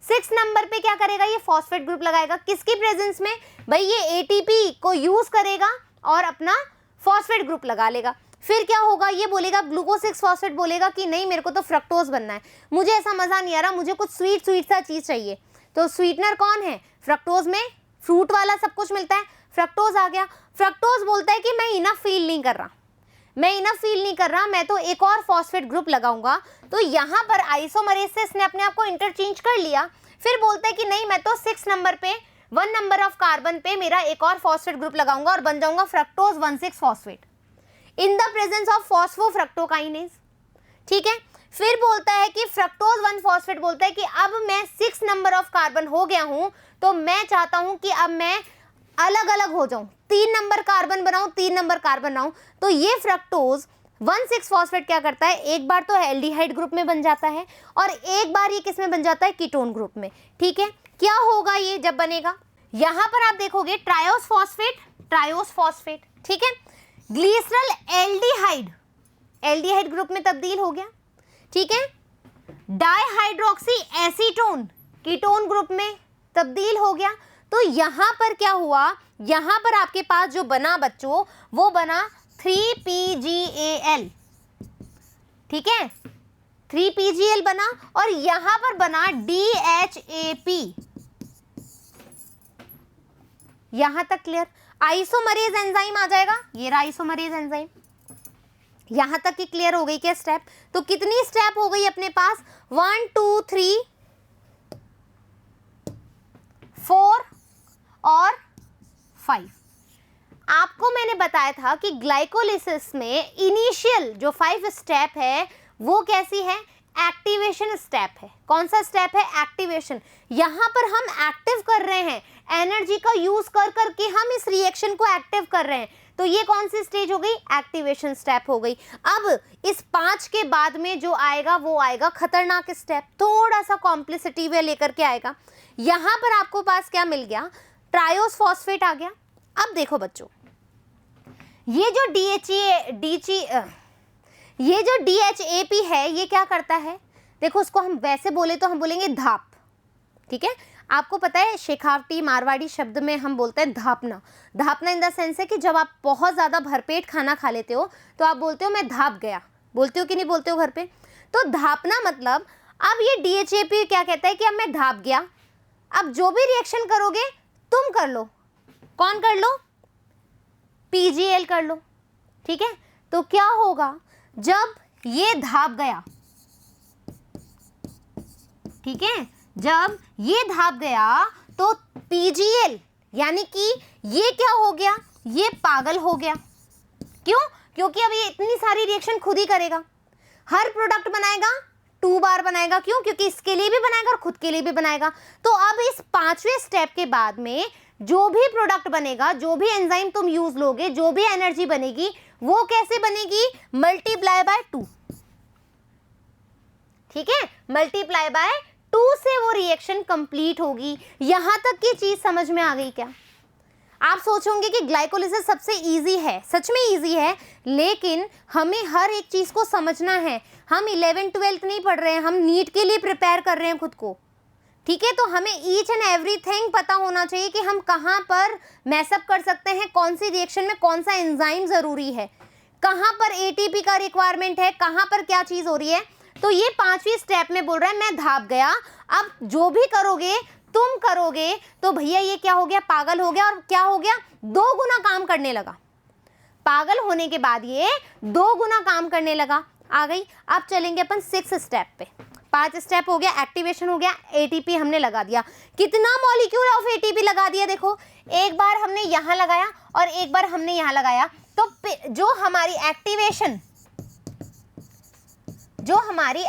6 नंबर पे क्या करेगा? ये फॉस्फेट ग्रुप लगाएगा। किसकी प्रेजेंस में? भाई ये एटीपी को यूज करेगा और अपना फॉस्फेट ग्रुप लगा लेगा। फिर क्या होगा? ये बोलेगा ग्लूकोज 6 फॉस्फेट बोलेगा कि नहीं, मेरे को तो फ्रक्टोज बनना है, मुझे ऐसा मजा नहीं आ रहा, मुझे कुछ स्वीट सा चीज चाहिए। तो स्वीटनर कौन है? फ्रक्टोज में फ्रूट वाला सब कुछ मिलता है, फ्रक्टोज आ गया। फ्रक्टोज बोलता है कि मैं इनफ फील नहीं कर रहा, मैं तो एक और फॉस्फेट ग्रुप लगाऊंगा। तो यहाँ पर आइसोमरेज से इसने अपने आप को इंटरचेंज कर लिया। फिर बोलता है कि नहीं, मैं तो 6 नंबर पे 1 नंबर ऑफ कार्बन पे मेरा एक और फॉस्फेट ग्रुप लगाऊंगा और बन जाऊंगा fructose 1,6 phosphate in the presence of फॉस्फोफ्रक्टोकाइनेज। ठीक है, फिर बोलता है कि फ्रक्टोज 1 फॉस्फेट बोलता है कि अब मैं 6 नंबर ऑफ कार्बन हो गया हूं, तो मैं चाहता हूं कि अब मैं अलग अलग हो जाऊं, 3 नंबर कार्बन बनाऊं, 3 नंबर कार्बन बनाऊं। तो ये फ्रक्टोज 1,6 फॉस्फेट क्या करता है? एक बार तो एल्डिहाइड ग्रुप में बन जाता है और एक बार ये किस में बन जाता है? कीटोन ग्रुप में। ठीक है, क्या होगा ये जब बनेगा? यहां पर आप देखोगे ट्रायोज फॉस्फेट, ठीक है, ग्लिसरल एल्डिहाइड ग्रुप में तब्दील हो गया। ठीक है, डाइहाइड्रोक्सी एसीटोन कीटोन ग्रुप में तब्दील हो गया। तो यहां पर क्या हुआ? यहां पर आपके पास जो बना बच्चों, वो बना 3PGAL। ठीक है, 3PGAL बना और यहां पर बना DHAP। यहां तक क्लियर? आइसोमरेज एंजाइम आ जाएगा, ये रहा आइसोमरेज एंजाइम। यहां तक की क्लियर हो गई क्या स्टेप? तो कितनी स्टेप हो गई अपने पास? 1 2 3 4 और 5। आपको मैंने बताया था कि ग्लाइकोलिसिस में इनिशियल जो 5 स्टेप है वो कैसी है? एक्टिवेशन स्टेप है। कौन सा स्टेप है? एक्टिवेशन। यहां पर हम एक्टिव कर रहे हैं, एनर्जी का यूज कर करके हम इस रिएक्शन को एक्टिव कर रहे हैं। तो ये कौन सी स्टेज हो गई? एक्टिवेशन स्टेप हो गई। अब इस 5 के बाद में जो आएगा वो आएगा खतरनाक स्टेप, थोड़ा सा कॉम्प्लिसिटी वे लेकर के आएगा। यहां पर आपको पास क्या मिल गया? ट्रायोस फॉस्फेट आ गया। अब देखो बच्चों, ये जो DHAP है ये क्या करता है? देखो उसको हम वैसे बोले तो हम बोलेंगे धाप, ठीक है। आपको पता है शेखावटी मारवाड़ी शब्द में हम बोलते हैं धापना। धापना इन द सेंस है कि जब आप बहुत ज़्यादा भरपेट खाना खा लेते हो तो आप बोलते हो मैं धाप गया, बोलते हो कि नहीं बोलते हो घर पे? तो धापना मतलब, अब ये DHAP क्या कहता है कि अब मैं धाप गया, अब जो भी रिएक्शन करोगे तुम कर लो। कौन कर लो? PGL कर लो, ठीक है। तो क्या होगा जब ये धाप गया, ठीक है, जब ये धाप गया तो PGL यानी कि ये क्या हो गया? ये पागल हो गया। क्यों? क्योंकि अब ये इतनी सारी रिएक्शन खुद ही करेगा, हर प्रोडक्ट बनाएगा, 2 बार बनाएगा। क्यों? क्योंकि इसके लिए भी बनाएगा और खुद के लिए भी बनाएगा। तो अब इस 5वें स्टेप के बाद में जो भी प्रोडक्ट बनेगा, जो भी एंजाइम तुम यूज लोगे, जो भी एनर्जी बनेगी, वो कैसे बनेगी? मल्टीप्लाई बाय 2, ठीक है। मल्टीप्लाई बाय 2 से वो रिएक्शन कंप्लीट होगी। यहां तक की चीज समझ में आ गई क्या? आप सोचोगे कि ग्लाइकोलिसिस सबसे इजी है, सच में इजी है, लेकिन हमें हर एक चीज को समझना है। हम 11th 12th नहीं पढ़ रहे हैं, हम नीट के लिए प्रिपेयर कर रहे हैं खुद को, ठीक है। तो हमें ईच एंड एवरीथिंग पता होना चाहिए कि हम कहाँ पर मैसअप कर सकते हैं, कौन सी रिएक्शन में कौन सा एंजाइम जरूरी है, कहाँ पर ATP का रिक्वायरमेंट है, कहाँ पर क्या चीज हो रही है। तो ये 5वीं स्टेप में बोल रहा है मैं धाप गया, अब जो भी करोगे तुम करोगे, तो भैया ये क्या हो गया? पागल हो गया। और क्या हो गया? 2 गुना काम करने लगा। पागल होने के बाद ये 2 गुना काम करने लगा। आ गई। अब चलेंगे अपन 6 स्टेप पे। 5 स्टेप हो गया, एक्टिवेशन हो गया, ATP हमने लगा दिया। कितना मॉलिक्यूल ऑफ ATP लगा दिया? देखो, एक बार हमने यहां लगाया और एक बार हमने यहां लगाया। तो जो हमारी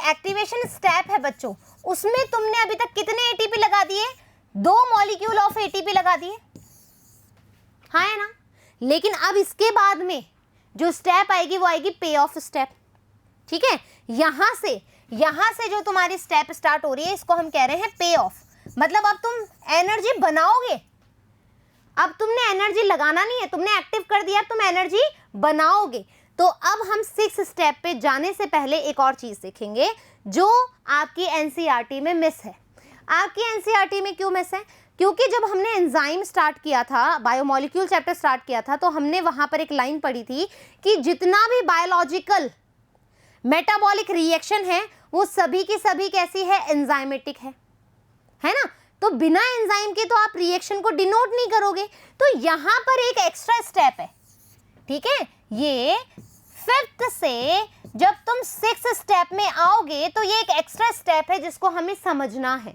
एक्टिवेशन स्टेप है बच्चों, उसमें तुमने अभी तक कितने ATP लगा दिए? 2 मॉलिक्यूल ऑफ ATP लगा दिए, हाँ है ना। लेकिन अब इसके बाद में जो स्टेप आएगी वो आएगी पे ऑफ स्टेप, ठीक है। यहां से जो तुम्हारी स्टेप स्टार्ट हो रही है इसको हम कह रहे हैं पे ऑफ। मतलब अब तुम एनर्जी बनाओगे, अब तुमने एनर्जी लगाना नहीं है, तुमने एक्टिव कर दिया, तुम एनर्जी बनाओगे। तो अब हम 6 स्टेप पे जाने से पहले एक और चीज देखेंगे जो आपकी NCERT में मिस है। आपकी NCERT में क्यों मिस है? क्योंकि जब हमने एंजाइम स्टार्ट किया था, बायोमोलिक्यूल चैप्टर स्टार्ट किया था, तो हमने वहां पर एक लाइन पढ़ी थी कि जितना भी बायोलॉजिकल मेटाबॉलिक रिएक्शन है वो सभी की सभी कैसी है? एंजाइमेटिक है ना। तो बिना एंजाइम के तो आप रिएक्शन को डिनोट नहीं करोगे। तो यहां पर एक एक्स्ट्रा स्टेप है, ठीक है। ये 5th से जब तुम 6 स्टेप में आओगे तो ये एक एक्स्ट्रा स्टेप है जिसको हमें समझना है,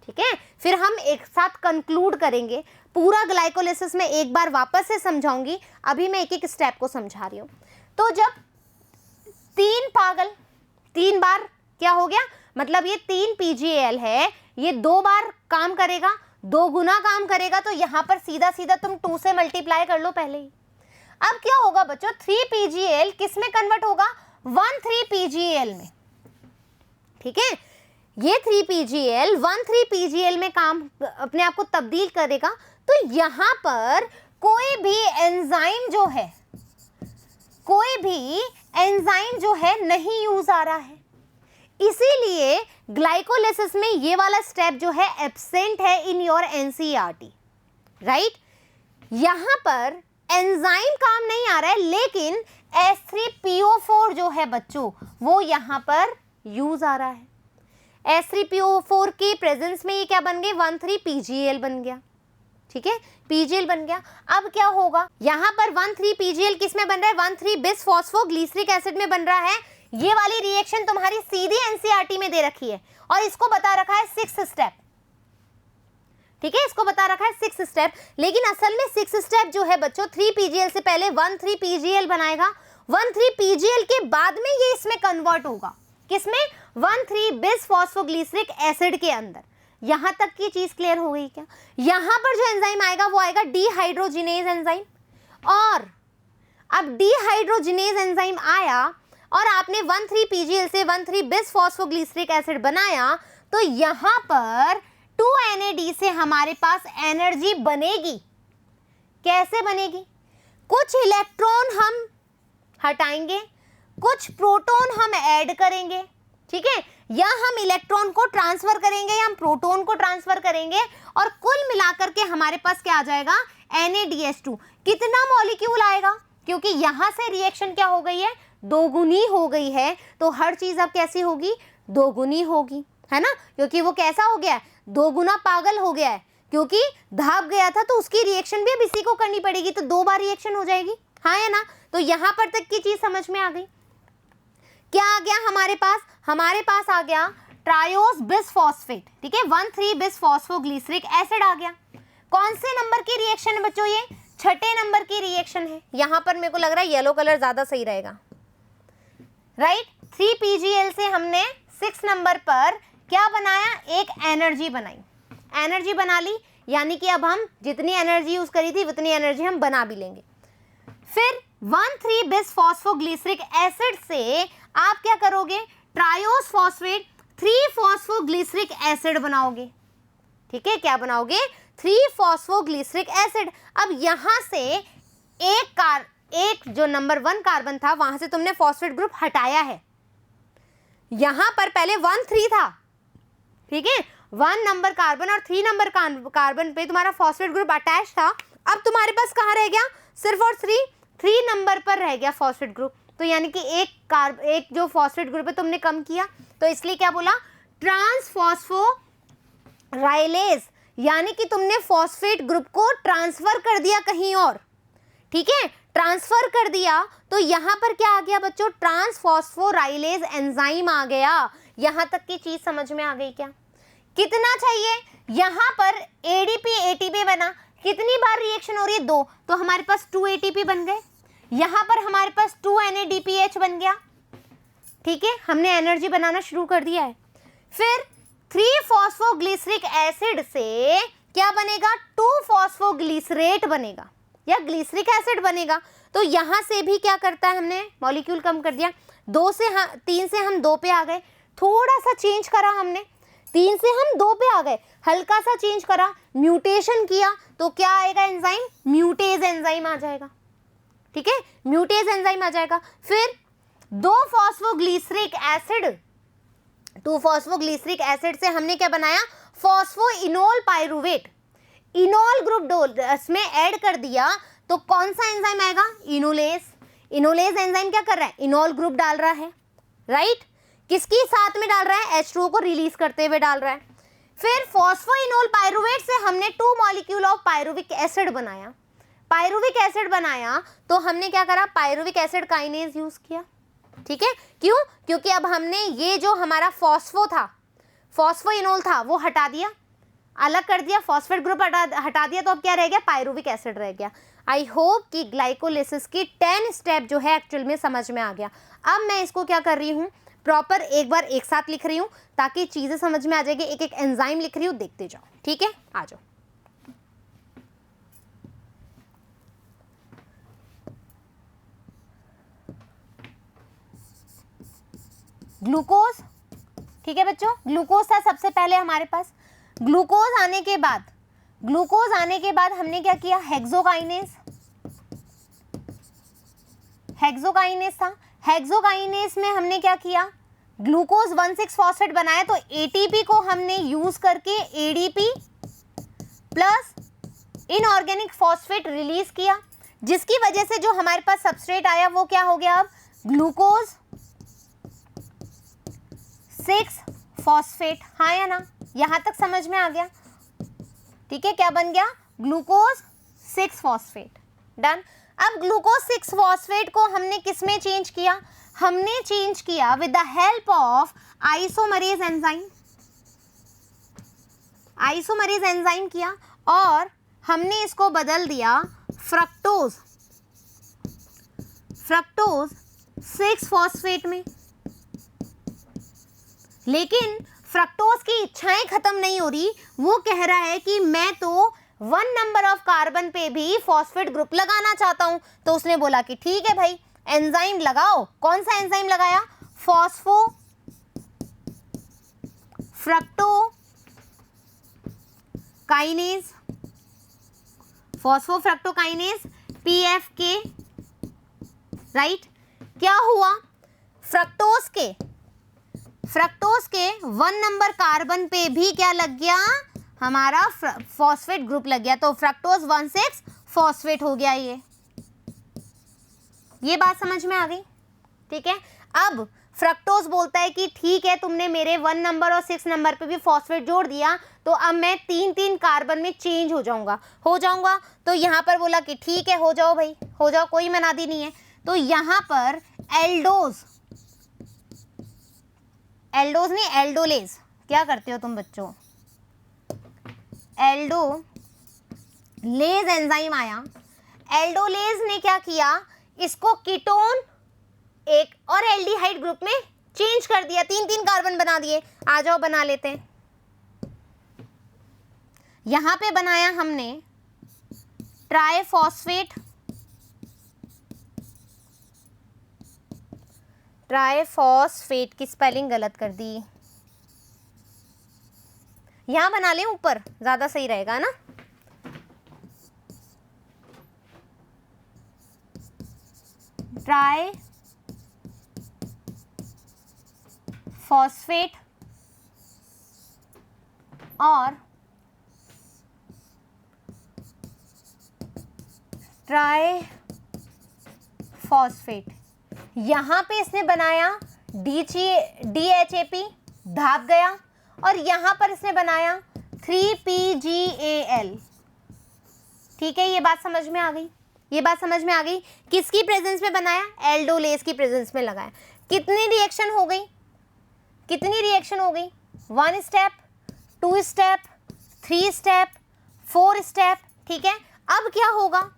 ठीक है। फिर हम एक साथ कंक्लूड करेंगे। पूरा ग्लाइकोलिसिस में एक बार वापस से समझाऊंगी, अभी मैं एक एक स्टेप को समझा रही हूं। तो जब 3 पागल 3 बार क्या हो गया? मतलब ये 3 PGL है, ये 2 बार काम करेगा, 2 गुना काम करेगा। तो यहां पर सीधा सीधा तुम 2 से मल्टीप्लाई कर लो पहले ही। अब क्या होगा बच्चों? 3 PGL किस में कन्वर्ट होगा? 1,3 PGL में, ठीक है। ये 3 PGL 1,3 PGL में काम अपने आप को तब्दील करेगा। तो यहां पर कोई भी एंजाइम जो है नहीं यूज आ रहा है, इसीलिए ग्लाइकोलिसिस में ये वाला स्टेप जो है एब्सेंट है इन योर NCERT, राइट। यहां पर एंजाइम काम नहीं आ रहा है, लेकिन H3PO4 जो है बच्चों वो यहां पर यूज आ रहा है। H3PO4 की प्रेजेंस में ये क्या बन गई? 1,3 PGL बन गया, ठीक है, पीजीएल बन गया। अब क्या होगा, यहाँ पर 1,3 पीजीएल किस में बन रहा है, 1,3 बिस फॉस्फोग्लिसरिक एसिड में बन रहा है। ये वाली रिएक्शन तुम्हारी सीधी एनसीईआरटी में दे रखी है और इसको बता रखा है 6 स्टेप, ठीक है, इसको बता रखा है 6 स्टेप। लेकिन असल में 6 स्टेप जो है बच्चों 3 पीजीएल से पहले 1,3 पीजीएल बनाएगा, 1,3 पीजीएल के बाद में ये इसमें कन्वर्ट होगा, किसमें, 1,3 बिस फॉस्फोग्लिसरिक एसिड के अंदर। यहां तक की चीज क्लियर हो गई क्या। यहां पर जो एंजाइम आएगा वो आएगा डीहाइड्रोजिनेज एंजाइम, और अब डीहाइड्रोजिनेज एंजाइम आया और आपने 1,3 पीजीएल से 1,3 बिस फॉस्फोग्लिसरिक एसिड बनाया, तो यहां पर 2 NAD से हमारे पास एनर्जी बनेगी। कैसे बनेगी, कुछ इलेक्ट्रॉन हम हटाएंगे, कुछ प्रोटॉन हम ऐड करेंगे, ठीक है, या हम इलेक्ट्रॉन को ट्रांसफर करेंगे या हम प्रोटॉन को ट्रांसफर करेंगे, और कुल मिलाकर के हमारे पास क्या आ जाएगा, NADH2। कितना मॉलिक्यूल आएगा, क्योंकि यहां से रिएक्शन क्या हो गई है, दोगुनी हो गई है, तो हर चीज अब कैसी होगी, दोगुनी होगी, है ना, क्योंकि वो कैसा हो गया है, दोगुना पागल हो गया है, क्योंकि धाप गया था तो उसकी रिएक्शन भी अब इसी को करनी पड़ेगी, तो 2 बार रिएक्शन हो जाएगी, हाँ या ना। तो यहां पर तक की चीज समझ में आ गई। क्या आ गया हमारे पास आ गया ट्रायोस बिसफॉस्फेट, ठीक है, 1,3 बिस फॉस्फोग्लिसरिक एसिड आ गया। कौन से नंबर की रिएक्शन है बच्चों, ये 6ठे नंबर की रिएक्शन है। यहां पर मेरे को लग रहा है येलो कलर ज्यादा सही रहेगा, राइट। 3 पीजीएल से हमने 6 नंबर पर क्या बनाया, एक एनर्जी बनाई, एनर्जी बना ली, यानी कि अब हम जितनी एनर्जी यूज करी थी उतनी एनर्जी हम बना भी लेंगे। फिर 1,3 बिस फॉस्फोग्लिसरिक एसिड से आप क्या करोगे, ट्रायोस फॉस्फेट 3 फॉस्फोग्लिसरिक एसिड बनाओगे, ठीक है, क्या बनाओगे, 3 फॉस्फोग्लिसरिक एसिड। अब यहां से एक जो नंबर 1 कार्बन था वहां से तुमने फॉस्फेट ग्रुप हटाया है। यहां पर पहले 1,3 था, ठीक है, 1 नंबर कार्बन और 3 नंबर कार्बन पे तुम्हारा फॉस्फेट ग्रुप अटैच था। अब तुम्हारे पास कहाँ रह गया, सिर्फ और 3 नंबर पर रह गया फॉस्फेट ग्रुप। तो यानी कि एक जो फॉस्फेट ग्रुप है तुमने कम किया, तो इसलिए क्या बोला, ट्रांसफॉस्फोराइलेज, यानी कि तुमने फॉस्फेट ग्रुप को ट्रांसफर कर दिया कहीं और, ठीक है, ट्रांसफर कर दिया। तो यहां पर क्या आ गया बच्चों, ट्रांसफॉस्फोराइलेज एंजाइम आ गया। यहां तक की चीज समझ में आ गई क्या। कितना चाहिए, यहां पर ADP ATP बना, कितनी बार रिएक्शन हो रही है, 2, तो हमारे पास 2 ATP बन गए। यहां पर हमारे पास 2 NADPH बन गया, ठीक है, हमने एनर्जी बनाना शुरू कर दिया है। फिर 3 फॉस्फोग्लिसरिक एसिड से क्या बनेगा, 2 फॉस्फोग्लिसरेट बनेगा या ग्लिसरिक एसिड बनेगा। तो यहां से भी क्या करता है, हमने मॉलिक्यूल कम कर दिया, 3 से हम 2 पे आ गए, थोड़ा सा चेंज करा हमने, 3 से हम 2 पे आ गए, हल्का सा चेंज करा, म्यूटेशन किया, तो क्या आएगा एंजाइम, म्यूटेज एंजाइम आ जाएगा, ठीक है, म्यूटेज एंजाइम आ जाएगा। फिर 2 फॉस्फोग्लिसरिक एसिड से हमने क्या बनाया, फॉस्फोइनोल पाइरुवेट, इनोल ग्रुप इसमें ऐड कर दिया, तो कौन सा एंजाइम आएगा, इनोलेज। इनोलेज एंजाइम क्या कर रहा है, इनोल ग्रुप डाल रहा है, राइट, किसकी साथ में डाल रहा है, H2O को रिलीज करते हुए डाल रहा है। फिर फॉस्फोइनोल पाइरुवेट से हमने 2 मॉलिक्यूल ऑफ पाइरुविक एसिड बनाया, पाइरुविक एसिड बनाया, तो हमने क्या करा, पाइरुविक एसिड काइनेज यूज किया, ठीक है, क्यों, क्योंकि अब हमने ये जो हमारा फॉस्फोइनोल था वो हटा दिया, अलग कर दिया, फॉस्फेट ग्रुप हटा दिया, तो अब क्या रह गया, पाइरुविक एसिड रह गया। आई होप कि ग्लाइकोलिसिस की 10 स्टेप जो है एक्चुअल में समझ में आ गया। अब मैं इसको क्या कर रही हूँ, प्रॉपर एक बार एक साथ लिख रही हूँ ताकि चीजें समझ में आ जाएगी। एक एक एंजाइम लिख रही हूँ, देखते जाओ, ठीक है, आ जाओ। ग्लूकोज, ठीक है बच्चों, ग्लूकोज था सबसे पहले हमारे पास। ग्लूकोज आने के बाद हमने क्या किया, हेक्सोकाइनेज था। हेक्सोकाइनेज में हमने क्या किया, ग्लूकोज 1,6 फॉस्फेट बनाया, तो ATP को हमने यूज करके ADP plus inorganic phosphate release किया, जिसकी वजह से जो हमारे पास सबस्ट्रेट आया वो क्या हो गया, अब ग्लूकोज 6 फॉस्फेट, हाँ या ना, यहां तक समझ में आ गया, ठीक है, क्या बन गया, ग्लूकोज 6 फॉस्फेट। डन। अब ग्लूकोज 6 फॉस्फेट को हमने किस में चेंज किया? हमने चेंज किया with the help of isomerase enzyme. Isomerase enzyme किया और हमने इसको बदल दिया फ्रक्टोज 6 फॉस्फेट में। लेकिन फ्रक्टोज की इच्छाएं खत्म नहीं हो रही, वो कह रहा है कि मैं तो 1 नंबर ऑफ कार्बन पे भी फॉस्फेट ग्रुप लगाना चाहता हूं। तो उसने बोला कि ठीक है भाई, एंजाइम लगाओ। कौन सा एंजाइम लगाया? Phospho fructo kinase, फॉस्फोफ्रक्टोकाइनेज PFK, right. क्या हुआ? फ्रक्टोज के 1 नंबर कार्बन पे भी क्या लग गया? हमारा फॉस्फेट ग्रुप लग गया। तो फ्रक्टोज 1,6 फॉस्फेट हो गया। ये बात समझ में आ गई? ठीक है। अब फ्रक्टोज बोलता है कि ठीक है, तुमने मेरे 1 नंबर और 6 नंबर पे भी फॉस्फेट जोड़ दिया, तो अब मैं 3 कार्बन में चेंज हो जाऊंगा। तो यहाँ पर बोला कि ठीक है, हो जाओ भाई, हो जाओ, कोई मनादी नहीं है। तो यहाँ पर एल्डोज नहीं, एल्डोलेज। क्या करते हो तुम बच्चों? एल्डोलेज एंजाइम आया। एल्डोलेज ने क्या किया? इसको कीटोन एक और एल्डिहाइड ग्रुप में चेंज कर दिया, 3 कार्बन बना दिए। आ जाओ बना लेते हैं। यहां पे बनाया हमने ट्राइफॉस्फेट की स्पेलिंग गलत कर दी। यहां बना लें, ऊपर ज्यादा सही रहेगा ना। ट्राइफॉस्फेट और ट्राइफॉस्फेट। यहां पे इसने बनाया DHAP, धाप गया। और यहां पर इसने बनाया 3PGAL। ठीक है, ये बात समझ में आ गई? किसकी प्रेजेंस में बनाया? एल्डोलेज की प्रेजेंस में लगाया। कितनी रिएक्शन हो गई? 1 स्टेप, 2 स्टेप, 3 स्टेप, 4 स्टेप। ठीक है। अब क्या होगा?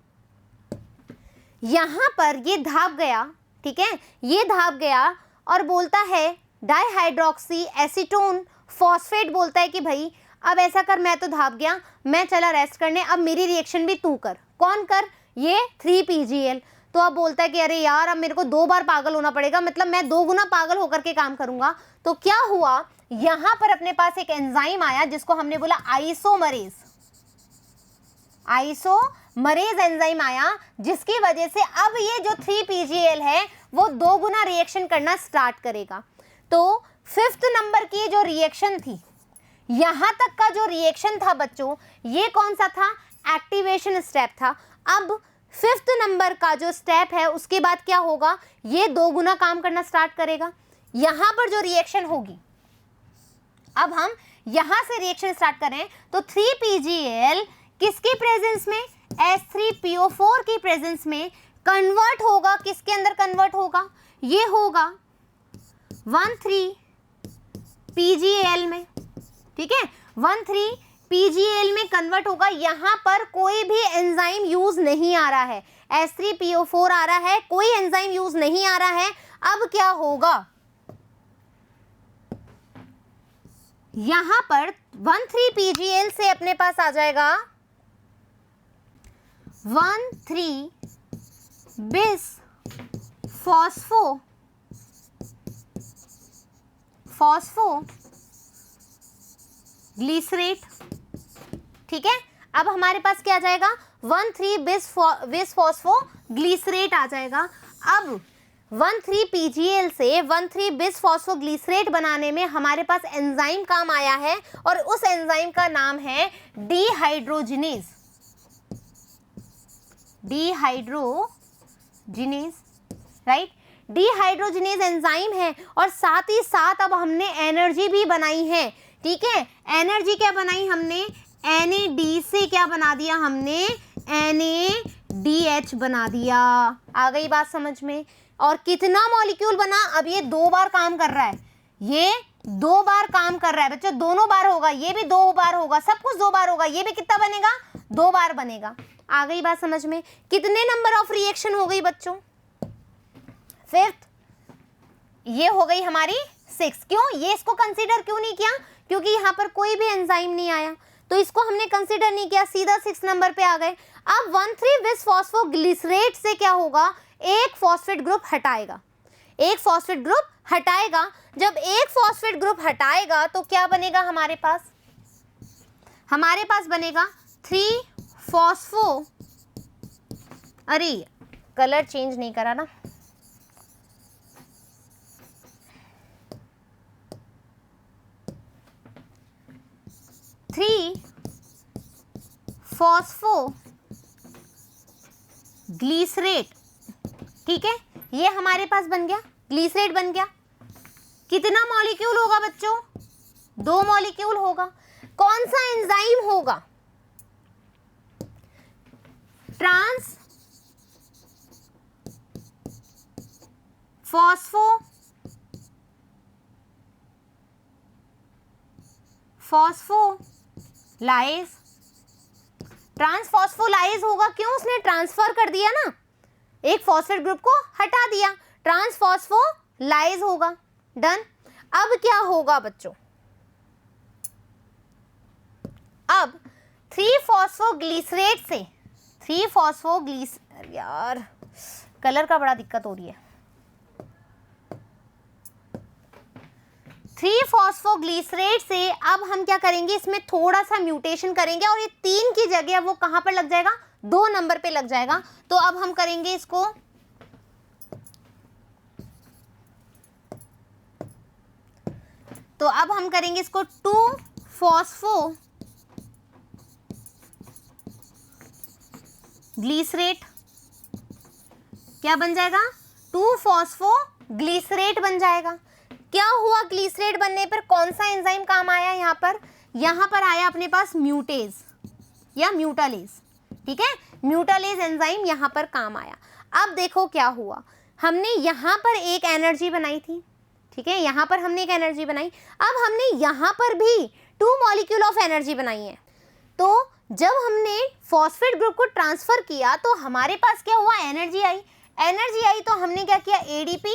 यहां पर ये धाप गया। ठीक है, ये धाप गया और बोलता है डाइहाइड्रोक्सी एसीटोन फॉस्फेट बोलता है कि भाई अब ऐसा कर, मैं तो धाप गया, मैं चला रेस्ट करने, अब मेरी रिएक्शन भी तू कर। कौन कर? ये 3PGL। तो अब बोलता है कि अरे यार, अब मेरे को 2 बार पागल होना पड़ेगा, मतलब मैं 2 गुना पागल होकर के काम करूंगा। तो क्या हुआ? यहां पर अपने पास एक एंजाइम आया जिसको हमने बोला आइसोमरेज एंजाइम आया, जिसकी वजह से अब ये जो 3PGL है वो 2 गुना रिएक्शन करना स्टार्ट करेगा। तो 5th नंबर की जो रिएक्शन थी, यहां तक का जो रिएक्शन था बच्चों, ये कौन सा था? एक्टिवेशन स्टेप था। अब 5th नंबर का जो स्टेप है, उसके बाद क्या होगा? ये 2 गुना काम करना स्टार्ट करेगा। यहां पर जो रिएक्शन होगी, अब हम यहां से रिएक्शन स्टार्ट करें तो 3PGL किसकी प्रेजेंस में? H3PO4 की प्रेजेंस में कन्वर्ट होगा। किसके अंदर कन्वर्ट होगा? ये होगा 1,3-PGAL में। ठीक है, 1,3-PGAL में कन्वर्ट होगा। यहां पर कोई भी एंजाइम यूज नहीं आ रहा है, H3PO4 आ रहा है, कोई एंजाइम यूज नहीं आ रहा है। अब क्या होगा? यहां पर 1,3-PGAL से अपने पास आ जाएगा 1,3-bis-फॉस्फोग्लिसरेट। ठीक है, अब हमारे पास क्या आ जाएगा? 1,3-bis-फॉस्फोग्लिसरेट आ जाएगा। अब 1,3-PGAL से 1,3-bis-फॉस्फोग्लिसरेट बनाने में हमारे पास एंजाइम काम आया है, और उस एंजाइम का नाम है डिहाइड्रोजिनेज। राइट, डिहाइड्रोजिनेज एंजाइम है। और साथ ही साथ अब हमने एनर्जी भी बनाई है। ठीक है, एनर्जी क्या बनाई हमने? NAD से क्या बना दिया हमने, NADH बना दिया। आ गई बात समझ में। और कितना मॉलिक्यूल बना, अब ये 2 बार काम कर रहा है, ये 2 बार काम कर रहा है बच्चों, दोनों बार होगा, ये भी 2 बार होगा, सब कुछ 2 बार होगा, ये भी कितना बनेगा, 2 बार बनेगा। आ गई बात समझ में। कितने नंबर ऑफ रिएक्शन हो गई बच्चों, 5th, ये हो गई हमारी 6। क्यों, ये इसको कंसीडर क्यों नहीं किया, क्योंकि यहाँ पर कोई भी एंजाइम नहीं आया, तो इसको हमने कंसीडर नहीं किया, सीधा 6 नंबर पे आ गए। अब 1,3-बिस फॉस्फोग्लिसरेट से क्या होगा, एक फॉस्फेट ग्रुप हटाएगा, एक फॉस्फेट ग्रुप हटाएगा। जब एक फॉस्फेट ग्रुप हटाएगा तो क्या बनेगा हमारे पास, हमारे पास बनेगा 3-फॉस्फो, अरे कलर चेंज नहीं करा ना, ग्लीसरेट, ठीक है, ये हमारे पास बन गया, ग्लीसरेट बन गया। कितना मॉलिक्यूल होगा बच्चों, 2 मॉलिक्यूल होगा। कौन सा एंजाइम होगा, ट्रांस फॉस्फोलाइज, ट्रांसफॉस्फोलाइज होगा, क्यों, उसने ट्रांसफर कर दिया ना, एक फॉस्फेट ग्रुप को हटा दिया, ट्रांसफॉस्फोलाइज होगा। डन। अब क्या होगा बच्चों, अब 3-फॉस्फोग्लिसरेट से, यार कलर का बड़ा दिक्कत हो रही है, 3-फॉस्फोग्लिसरेट से अब हम क्या करेंगे, इसमें थोड़ा सा म्यूटेशन करेंगे और ये 3 की जगह वो कहां पर लग जाएगा, 2 नंबर पे लग जाएगा। तो अब हम करेंगे इसको, तो अब हम करेंगे इसको 2-फॉस्फोग्लिसरेट, क्या बन जाएगा, 2-फॉस्फोग्लिसरेट बन जाएगा। क्या हुआ, ग्लिसरेट बनने पर कौन सा एंजाइम काम आया, यहाँ पर आया अपने पास म्यूटेज या म्यूटालेज, ठीक है, म्यूटालेज एंजाइम यहाँ पर काम आया। अब देखो क्या हुआ, हमने यहाँ पर एक एनर्जी बनाई थी, ठीक है, यहाँ पर हमने एक एनर्जी बनाई, अब हमने यहाँ पर भी 2 मॉलिक्यूल ऑफ एनर्जी बनाई है। तो जब हमने फॉस्फेट ग्रुप को ट्रांसफर किया तो हमारे पास क्या हुआ, एनर्जी आई, तो हमने क्या किया, ADP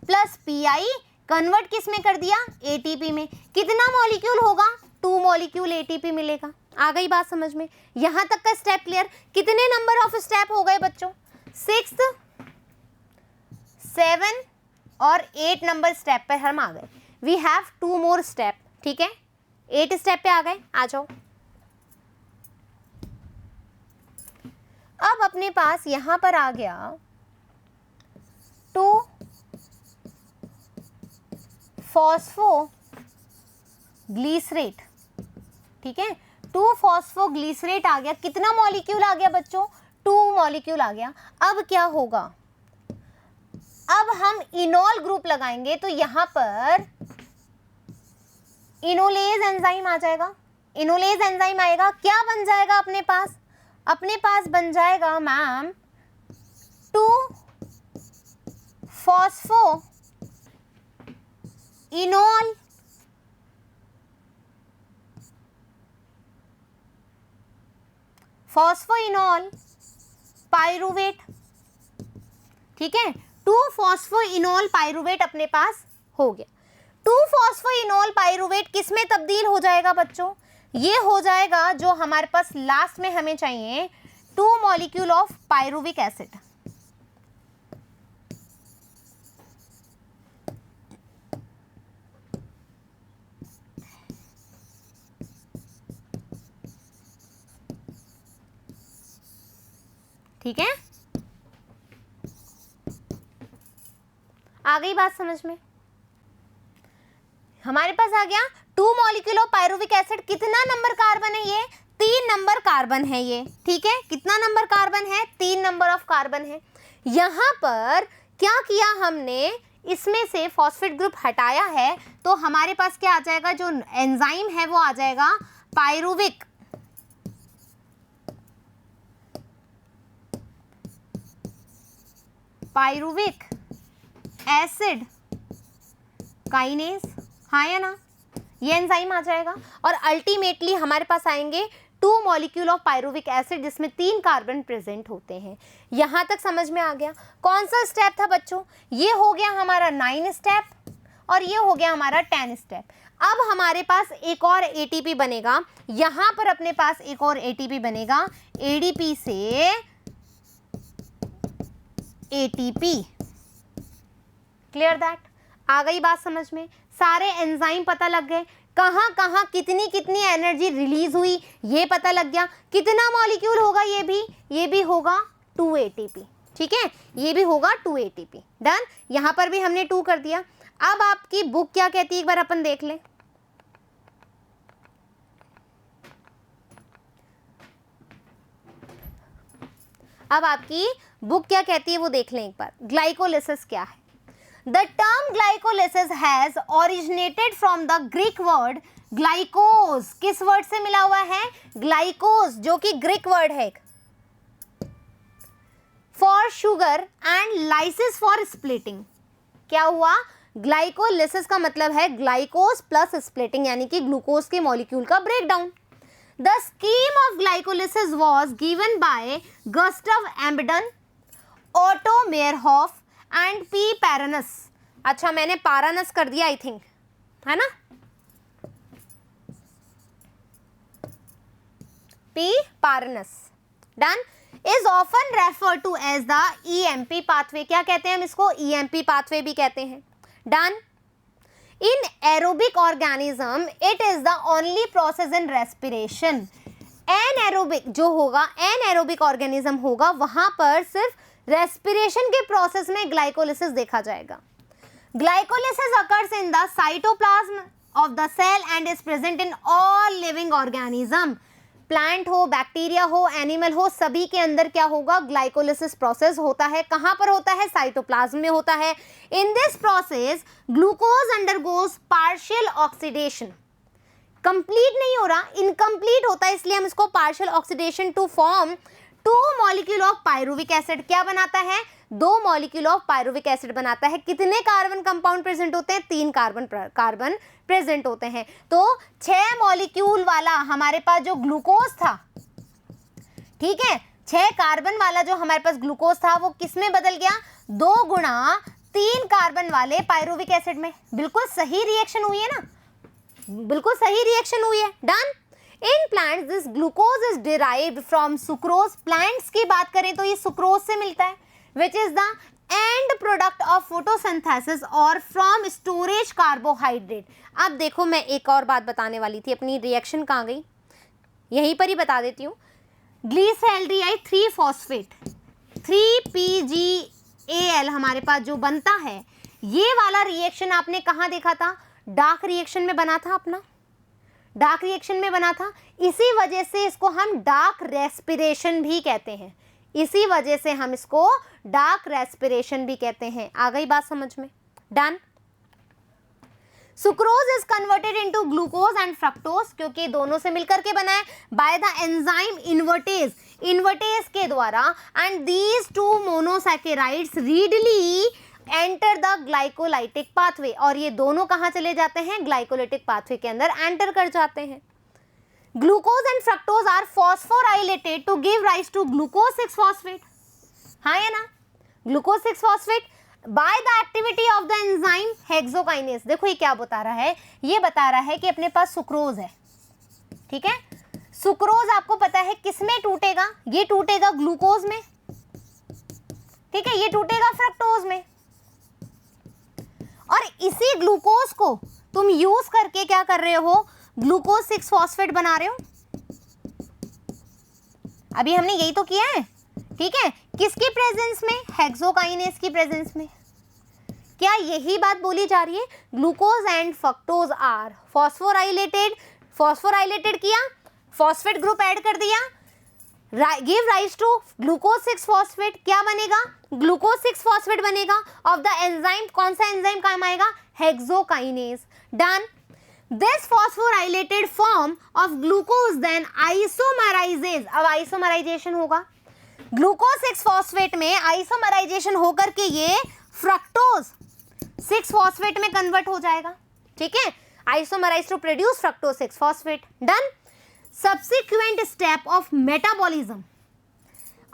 प्लस PI कन्वर्ट किस में कर दिया, ATP में। कितना मॉलिक्यूल होगा, 2 मॉलिक्यूल ATP मिलेगा। आ गई बात समझ में, यहां तक का स्टेप क्लियर। कितने नंबर ऑफ स्टेप हो गए बच्चों, 6, 7 और 8 नंबर स्टेप पर हम आ गए। वी हैव 2 मोर स्टेप, ठीक है, 8 स्टेप पे आ गए। आ जाओ, अब अपने पास यहां पर आ गया 2-फॉस्फोग्लिसरेट, ठीक है, 2-फॉस्फोग्लिसरेट आ गया। कितना मॉलिक्यूल आ गया बच्चों, 2 मॉलिक्यूल आ गया। अब क्या होगा, अब हम इनॉल ग्रुप लगाएंगे तो यहां पर इनोलेज एंजाइम आ जाएगा, इनोलेज एंजाइम आएगा, क्या बन जाएगा अपने पास, बन जाएगा मैम 2-फॉस्फोइनॉल पाइरूवेट, ठीक है, 2-फॉस्फोइनॉल पाइरूवेट अपने पास हो गया। 2-फॉस्फोइनॉल पाइरूवेट किस में तब्दील हो जाएगा बच्चों, ये हो जाएगा जो हमारे पास लास्ट में हमें चाहिए, 2 मॉलिक्यूल ऑफ पाइरुविक एसिड, ठीक है, आ गई बात समझ में। हमारे पास आ गया 2 मॉलिक्यूल ऑफ पाइरुविक एसिड। कितना नंबर कार्बन है ये, 3 नंबर कार्बन है ये, ठीक है, कितना नंबर कार्बन है, 3 नंबर ऑफ कार्बन है। यहां पर क्या किया हमने, इसमें से फॉस्फेट ग्रुप हटाया है तो हमारे पास क्या आ जाएगा, जो एंजाइम है वो आ जाएगा पाइरुविक पायरुविक एसिड काइनेज, हाँ या ना, ये एंजाइम आ जाएगा और अल्टीमेटली हमारे पास आएंगे 2 मॉलिक्यूल ऑफ पायरुविक एसिड जिसमें 3 कार्बन प्रेजेंट होते हैं। यहां तक समझ में आ गया? कौन सा स्टेप था बच्चों? ये हो गया हमारा 9 स्टेप और ये हो गया हमारा 10 स्टेप। अब हमारे पास एक और एटीपी बनेगा, यहां पर अपने पास एक और एटीपी बनेगा, एडीपी से एटीपी। Clear that? आ गई बात समझ में? सारे एंजाइम पता लग गए, कहाँ कहाँ कितनी कितनी एनर्जी रिलीज हुई ये पता लग गया। कितना मॉलिक्यूल होगा? ये भी होगा 2 एटीपी। ठीक है, ये भी होगा 2 एटीपी। डन। यहां पर भी हमने 2 कर दिया। अब आपकी बुक क्या कहती है एक बार अपन देख लें। अब आपकी बुक क्या कहती है वो देख लें एक बार। ग्लाइकोलिसिस क्या है? The term glycolysis has originated from the Greek word glycose। किस वर्ड से मिला हुआ है? ग्लाइकोज, जो कि ग्रीक वर्ड है। For sugar and lysis for splitting. क्या हुआ? ग्लाइकोलिसिस का मतलब है ग्लाइकोज प्लस स्प्लिटिंग, यानी कि ग्लूकोज के मॉलिक्यूल का breakdown. The scheme of glycolysis was given by Gustav Embden, Otto Meyerhoff and P Parnas. अच्छा, मैंने पारानस कर दिया आई थिंक, है ना? P Parnas. Done. Is often refer to as the EMP pathway. क्या कहते हैं हम इसको? ईएमपी पाथवे भी कहते हैं। Done. In aerobic organism it is the only process in respiration. Anaerobic जो होगा, एनएरोबिक ऑर्गेनिज्म होगा, वहां पर सिर्फ रेस्पिरेशन के प्रोसेस में ग्लाइकोलिसिस देखा जाएगा। Glycolysis occurs in the cytoplasm of the cell and is present in all living organism. Plant हो, बैक्टीरिया हो, एनिमल हो, सभी के अंदर क्या होगा? ग्लाइकोलिसिस प्रोसेस होता है। कहां पर होता है? साइटोप्लाज्म में होता है। In this process glucose undergoes partial oxidation. Complete नहीं हो रहा, इनकम्प्लीट होता है, इसलिए हम इसको partial oxidation to form 2 molecule of pyruvic acid. क्या बनाता है? 2 मॉलिक्यूल ऑफ पायरुविक एसिड बनाता है। कितने कार्बन कंपाउंड प्रेजेंट होते हैं? 3 कार्बन प्रेजेंट होते हैं। तो 6 मॉलिक्यूल वाला हमारे पास जो ग्लूकोज था, ठीक है, 6 कार्बन वाला जो हमारे पास ग्लूकोज था वो किस में बदल गया? 2 गुणा 3 कार्बन वाले पायरुविक एसिड में। बिल्कुल सही रिएक्शन हुई है ना? बिल्कुल सही रिएक्शन हुई है। Done. In plants this glucose is derived from sucrose. Plants की बात करें तो ये सुक्रोज से मिलता है, which is the end product of photosynthesis और फ्रॉम स्टोरेज कार्बोहाइड्रेट। अब देखो, मैं एक और बात बताने वाली थी, अपनी रिएक्शन कहाँ गई? यहीं पर ही बता देती हूँ। ग्लीसरल्डिहाइड 3 फॉस्फेट 3PgAl हमारे पास जो बनता है, ये वाला रिएक्शन आपने कहाँ देखा था? डार्क रिएक्शन में बना था अपना, डार्क रिएक्शन में बना था। इसी वजह से इसको हम डार्क रेस्पिरेशन भी कहते हैं। इसी वजह से हम इसको डार्क रेस्पिरेशन भी कहते हैं। आ गई बात समझ में? Done. Sucrose is converted into glucose and fructose, क्योंकि दोनों से मिलकर के बना है, by the enzyme invertase, invertase के द्वारा। And these 2 monosaccharides readily enter the glycolytic pathway. और ये दोनों कहाँ चले जाते हैं? ग्लाइकोलाइटिक पाथवे के अंदर एंटर कर जाते हैं। Glucose and fructose are phosphorylated to give rise to glucose 6 phosphate. हाँ या ना? Glucose 6 phosphate by the activity of the enzyme hexokinase. देखो ये क्या बता रहा है? ये बता रहा है कि अपने पास सुक्रोज है, ठीक है। सुक्रोज आपको पता है किस में टूटेगा? ये टूटेगा ग्लूकोज में, ठीक है, ये टूटेगा फ्रक्टोज में। और इसी ग्लूकोज को तुम यूज करके क्या कर रहे हो? ग्लूकोज 6 फॉस्फेट बना रहे हो। अभी हमने यही तो किया है, ठीक है। किसकी प्रेजेंस में? हेक्सोकाइनेज की प्रेजेंस में। क्या यही बात बोली जा रही है? Glucose and fructose are phosphorylated. Phosphorylated किया, फॉस्फेट ग्रुप ऐड कर दिया, give rise to glucose 6 phosphate. क्या बनेगा? ग्लूकोज 6 फॉस्फेट बनेगा ऑफ द एंजाइम। कौन सा एंजाइम काम आएगा? Hexokinase. Done. This phosphorylated form of glucose then isomerizes. अब आइसोमराइजेशन होगा। ग्लूकोज 6 फॉस्फेट में आइसोमराइजेशन होकर के ये फ्रक्टोज 6 फॉस्फेट में कन्वर्ट हो जाएगा, ठीक है, isomerize to produce fructose 6 phosphate. Done. Subsequent step of metabolism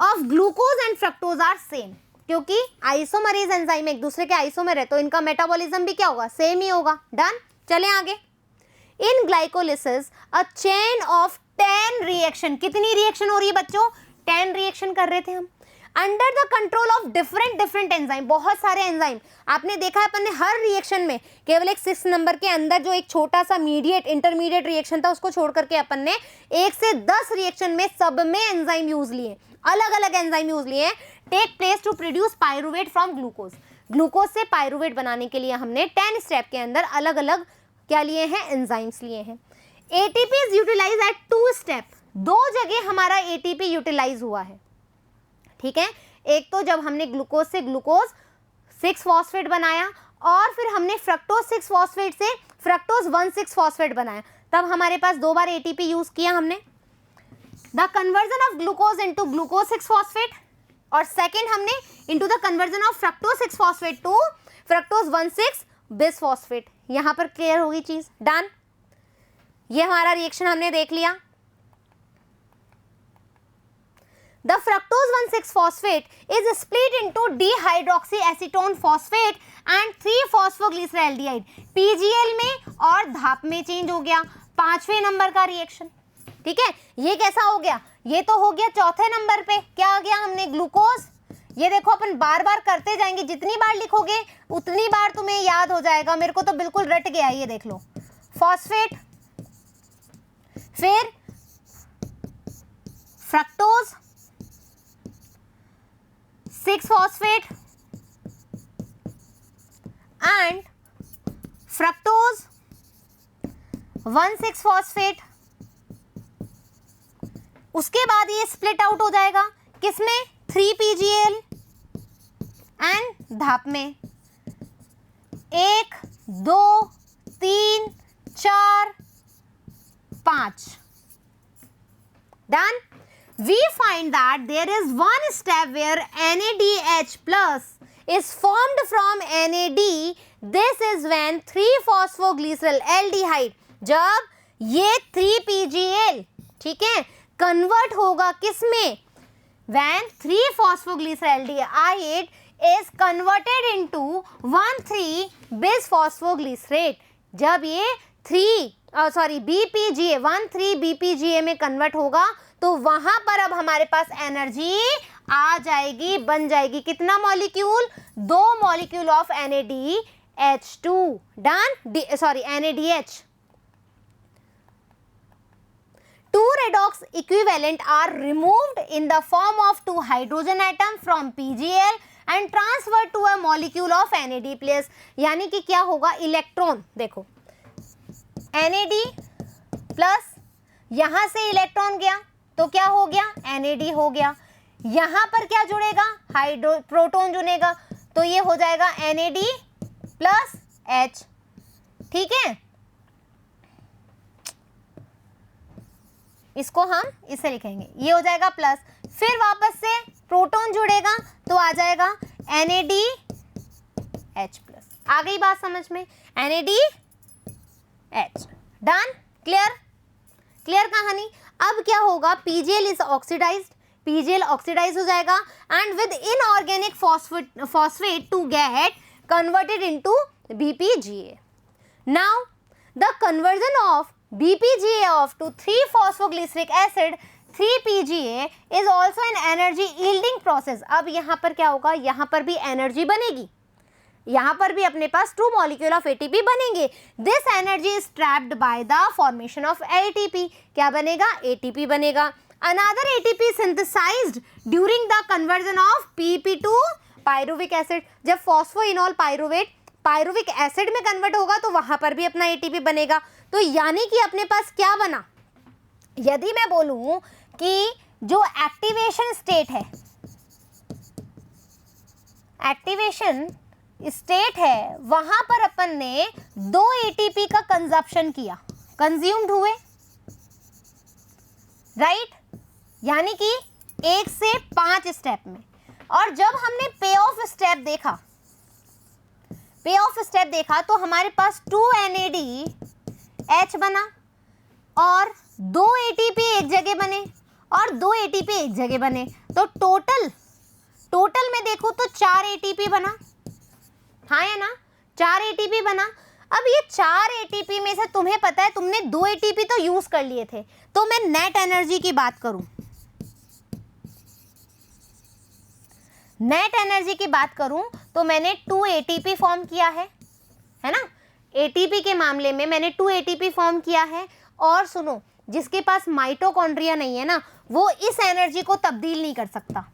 of glucose and fructose are same, क्योंकि आइसोमरेज एंजाइम एक दूसरे के आइसोमर है तो इनका मेटाबॉलिज्म भी क्या होगा, सेम ही होगा। डन। चलें आगे। In glycolysis a chain of 10 reaction, कितनी रिएक्शन हो रही है बच्चों, 10 रिएक्शन कर रहे थे हम, under the control of different enzyme, बहुत सारे एंजाइम। आपने देखा है अपन ने हर रिएक्शन में केवल एक 6 नंबर के अंदर जो एक छोटा सा मीडिएट इंटरमीडिएट रिएक्शन था उसको छोड़ करके अपन ने 1 से 10 रिएक्शन में सब में एंजाइम यूज लिए, अलग अलग एंजाइम यूज लिए, take place to produce pyruvate from glucose. Glucose से पायरुवेट बनाने के लिए हमने 10 स्टेप के अंदर अलग अलग क्या लिए हैं, एंजाइम्स लिए हैं। ATP is utilize at 2 step, 2 जगह हमारा एटीपी यूटिलाइज हुआ है, ठीक है। एक तो जब हमने ग्लूकोज से ग्लूकोज 6 फॉस्फेट बनाया और फिर हमने फ्रक्टोज 6 फॉस्फेट से फ्रक्टोज 1,6 फॉस्फेट बनाया, तब हमारे पास 2 बार एटीपी यूज किया हमने। The conversion of glucose into glucose 6 phosphate, और सेकेंड हमने into the conversion of fructose 6 phosphate to fructose 1,6 bis phosphate. यहां पर क्लियर होगी चीज। डन। ये हमारा रिएक्शन हमने देख लिया। The fructose 1,6 phosphate is split into dihydroxyacetone phosphate and 3-phosphoglyceraldehyde, PGL में और धाप में चेंज हो गया, 5वें नंबर का रिएक्शन, ठीक है। ये कैसा हो गया, ये तो हो गया 4थे नंबर पे, क्या आ गया हमने, ग्लूकोज। ये देखो अपन बार बार करते जाएंगे, जितनी बार लिखोगे उतनी बार तुम्हें याद हो जाएगा, मेरे को तो बिल्कुल रट गया, ये देख लो, फॉस्फेट, फिर fructose 6 phosphate and fructose 1,6 phosphate। उसके बाद ये स्प्लिट आउट हो जाएगा किसमें, 3-PGL एंड धाप में, 1, 2, 3, 4, 5। Done. We find that there is one step where NADH plus is formed from NAD. This is when 3-phosphoglyceraldehyde, जब ये 3-PGL, ठीक है, कन्वर्ट होगा किसमें, when 3-phosphoglyceraldehyde is converted into 1,3-bisphosphoglycerate, जब ये BPGA 1,3-BPGA में कन्वर्ट होगा तो वहां पर अब हमारे पास एनर्जी आ जाएगी, बन जाएगी कितना molecule, 2 molecule of NADH2। Done. NADH। 2 redox equivalent are removed in the form of 2 hydrogen atom from PGL and transferred to a molecule of NAD+। यानी कि क्या होगा, इलेक्ट्रॉन देखो NAD+, यहां से इलेक्ट्रॉन गया तो क्या हो गया, NAD हो गया, यहां पर क्या जुड़ेगा, प्रोटॉन जुड़ेगा, तो ये हो जाएगा NAD+H, ठीक है। इसको हम इसे लिखेंगे, ये हो जाएगा प्लस, फिर वापस से प्रोटॉन जुड़ेगा तो आ जाएगा NADH+। आ गई बात समझ में, NADH। डन। क्लियर कहानी। अब क्या होगा, PGL is oxidized, PGL oxidize हो जाएगा and with inorganic phosphate to get converted into BPGA। Now the conversion of BPGA of to 3-phosphoglyceric acid 3-PGA is also an energy yielding process. अब यहाँ पर क्या होगा, यहाँ पर भी एनर्जी बनेगी, यहाँ पर भी अपने पास 2 मॉलिक्यूल ऑफ ATP बनेंगे। This energy is trapped by the formation of ATP। क्या बनेगा, ATP बनेगा। Another ATP synthesized during the conversion of PP to pyruvic acid. जब फॉस्फोइनोल पायरुविक एसिड में कन्वर्ट होगा तो वहां पर भी अपना ATP बनेगा। तो यानी कि अपने पास क्या बना, यदि मैं बोलूं कि जो एक्टिवेशन स्टेट है, एक्टिवेशन स्टेट है, वहां पर अपन ने 2 ATP का कंजप्शन किया, कंज्यूम्ड हुए, राइट। यानी कि 1 से 5 स्टेप में। और जब हमने पे ऑफ स्टेप देखा तो हमारे पास 2 NADH बना और 2 ATP एक जगह बने और 2 ATP एक जगह बने, तो टोटल में देखो तो 4 ATP बना, हाँ या ना, 4 ATP बना। अब ये 4 ATP में से तुम्हें पता है तुमने 2 ATP तो यूज कर लिए थे, तो मैं नेट एनर्जी की बात करूं तो मैंने 2 ATP फॉर्म किया है ना, ATP के मामले में मैंने 2 ATP फॉर्म किया है। और सुनो, जिसके पास माइटोकॉन्ड्रिया नहीं है ना, वो इस एनर्जी को तब्दील नहीं कर सकता,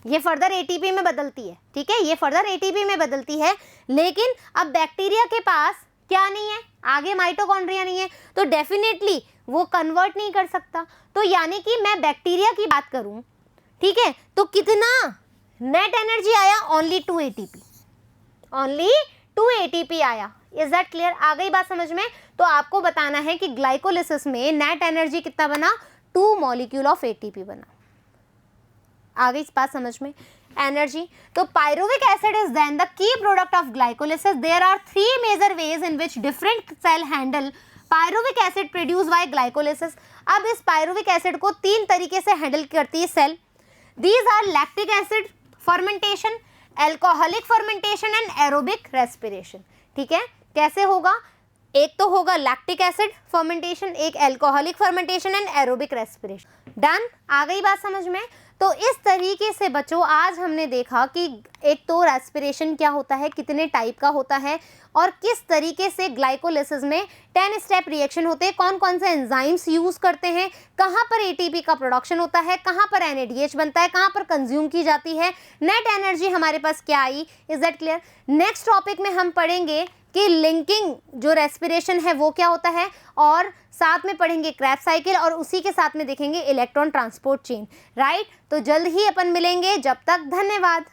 ये फर्दर ATP में बदलती है, ठीक है, ये फर्दर ATP में बदलती है। लेकिन अब बैक्टीरिया के पास क्या नहीं है, आगे माइटोकॉन्ड्रिया नहीं है, तो डेफिनेटली वो कन्वर्ट नहीं कर सकता। तो यानी कि मैं बैक्टीरिया की बात करूं, ठीक है, तो कितना नेट एनर्जी आया, ओनली 2 ATP आया। Is that clear? आ गई बात समझ में? तो आपको बताना है कि ग्लाइकोलिसिस में नेट एनर्जी कितना बना, 2 मॉलिक्यूल ऑफ ATP बना। आ गई बात समझ में? एनर्जी, तो pyruvic acid is then the key product of glycolysis. There are 3 major ways in which different cell handle pyruvic acid produce by glycolysis. अब इस पायरुविक एसिड को 3 तरीके से हैंडल करती है cell. These are lactic acid fermentation, alcoholic fermentation and aerobic respiration. ठीक है, कैसे होगा? एक तो होगा लैक्टिक एसिड फर्मेंटेशन, एक alcoholic fermentation and aerobic respiration. Done? आ गई बात समझ में? तो इस तरीके से बच्चों आज हमने देखा कि एक तो रेस्पिरेशन क्या होता है, कितने टाइप का होता है, और किस तरीके से ग्लाइकोलिसिस में 10 स्टेप रिएक्शन होते हैं, कौन कौन से एंजाइम्स यूज करते हैं, कहाँ पर एटीपी का प्रोडक्शन होता है, कहाँ पर एनएडीएच बनता है, कहाँ पर कंज्यूम की जाती है, नेट एनर्जी हमारे पास क्या आई। Is that clear? Next topic में हम पढ़ेंगे कि लिंकिंग जो रेस्पिरेशन है वो क्या होता है, और साथ में पढ़ेंगे क्रेब्स साइकिल, और उसी के साथ में देखेंगे इलेक्ट्रॉन ट्रांसपोर्ट चेन। राइट? तो जल्द ही अपन मिलेंगे, जब तक धन्यवाद।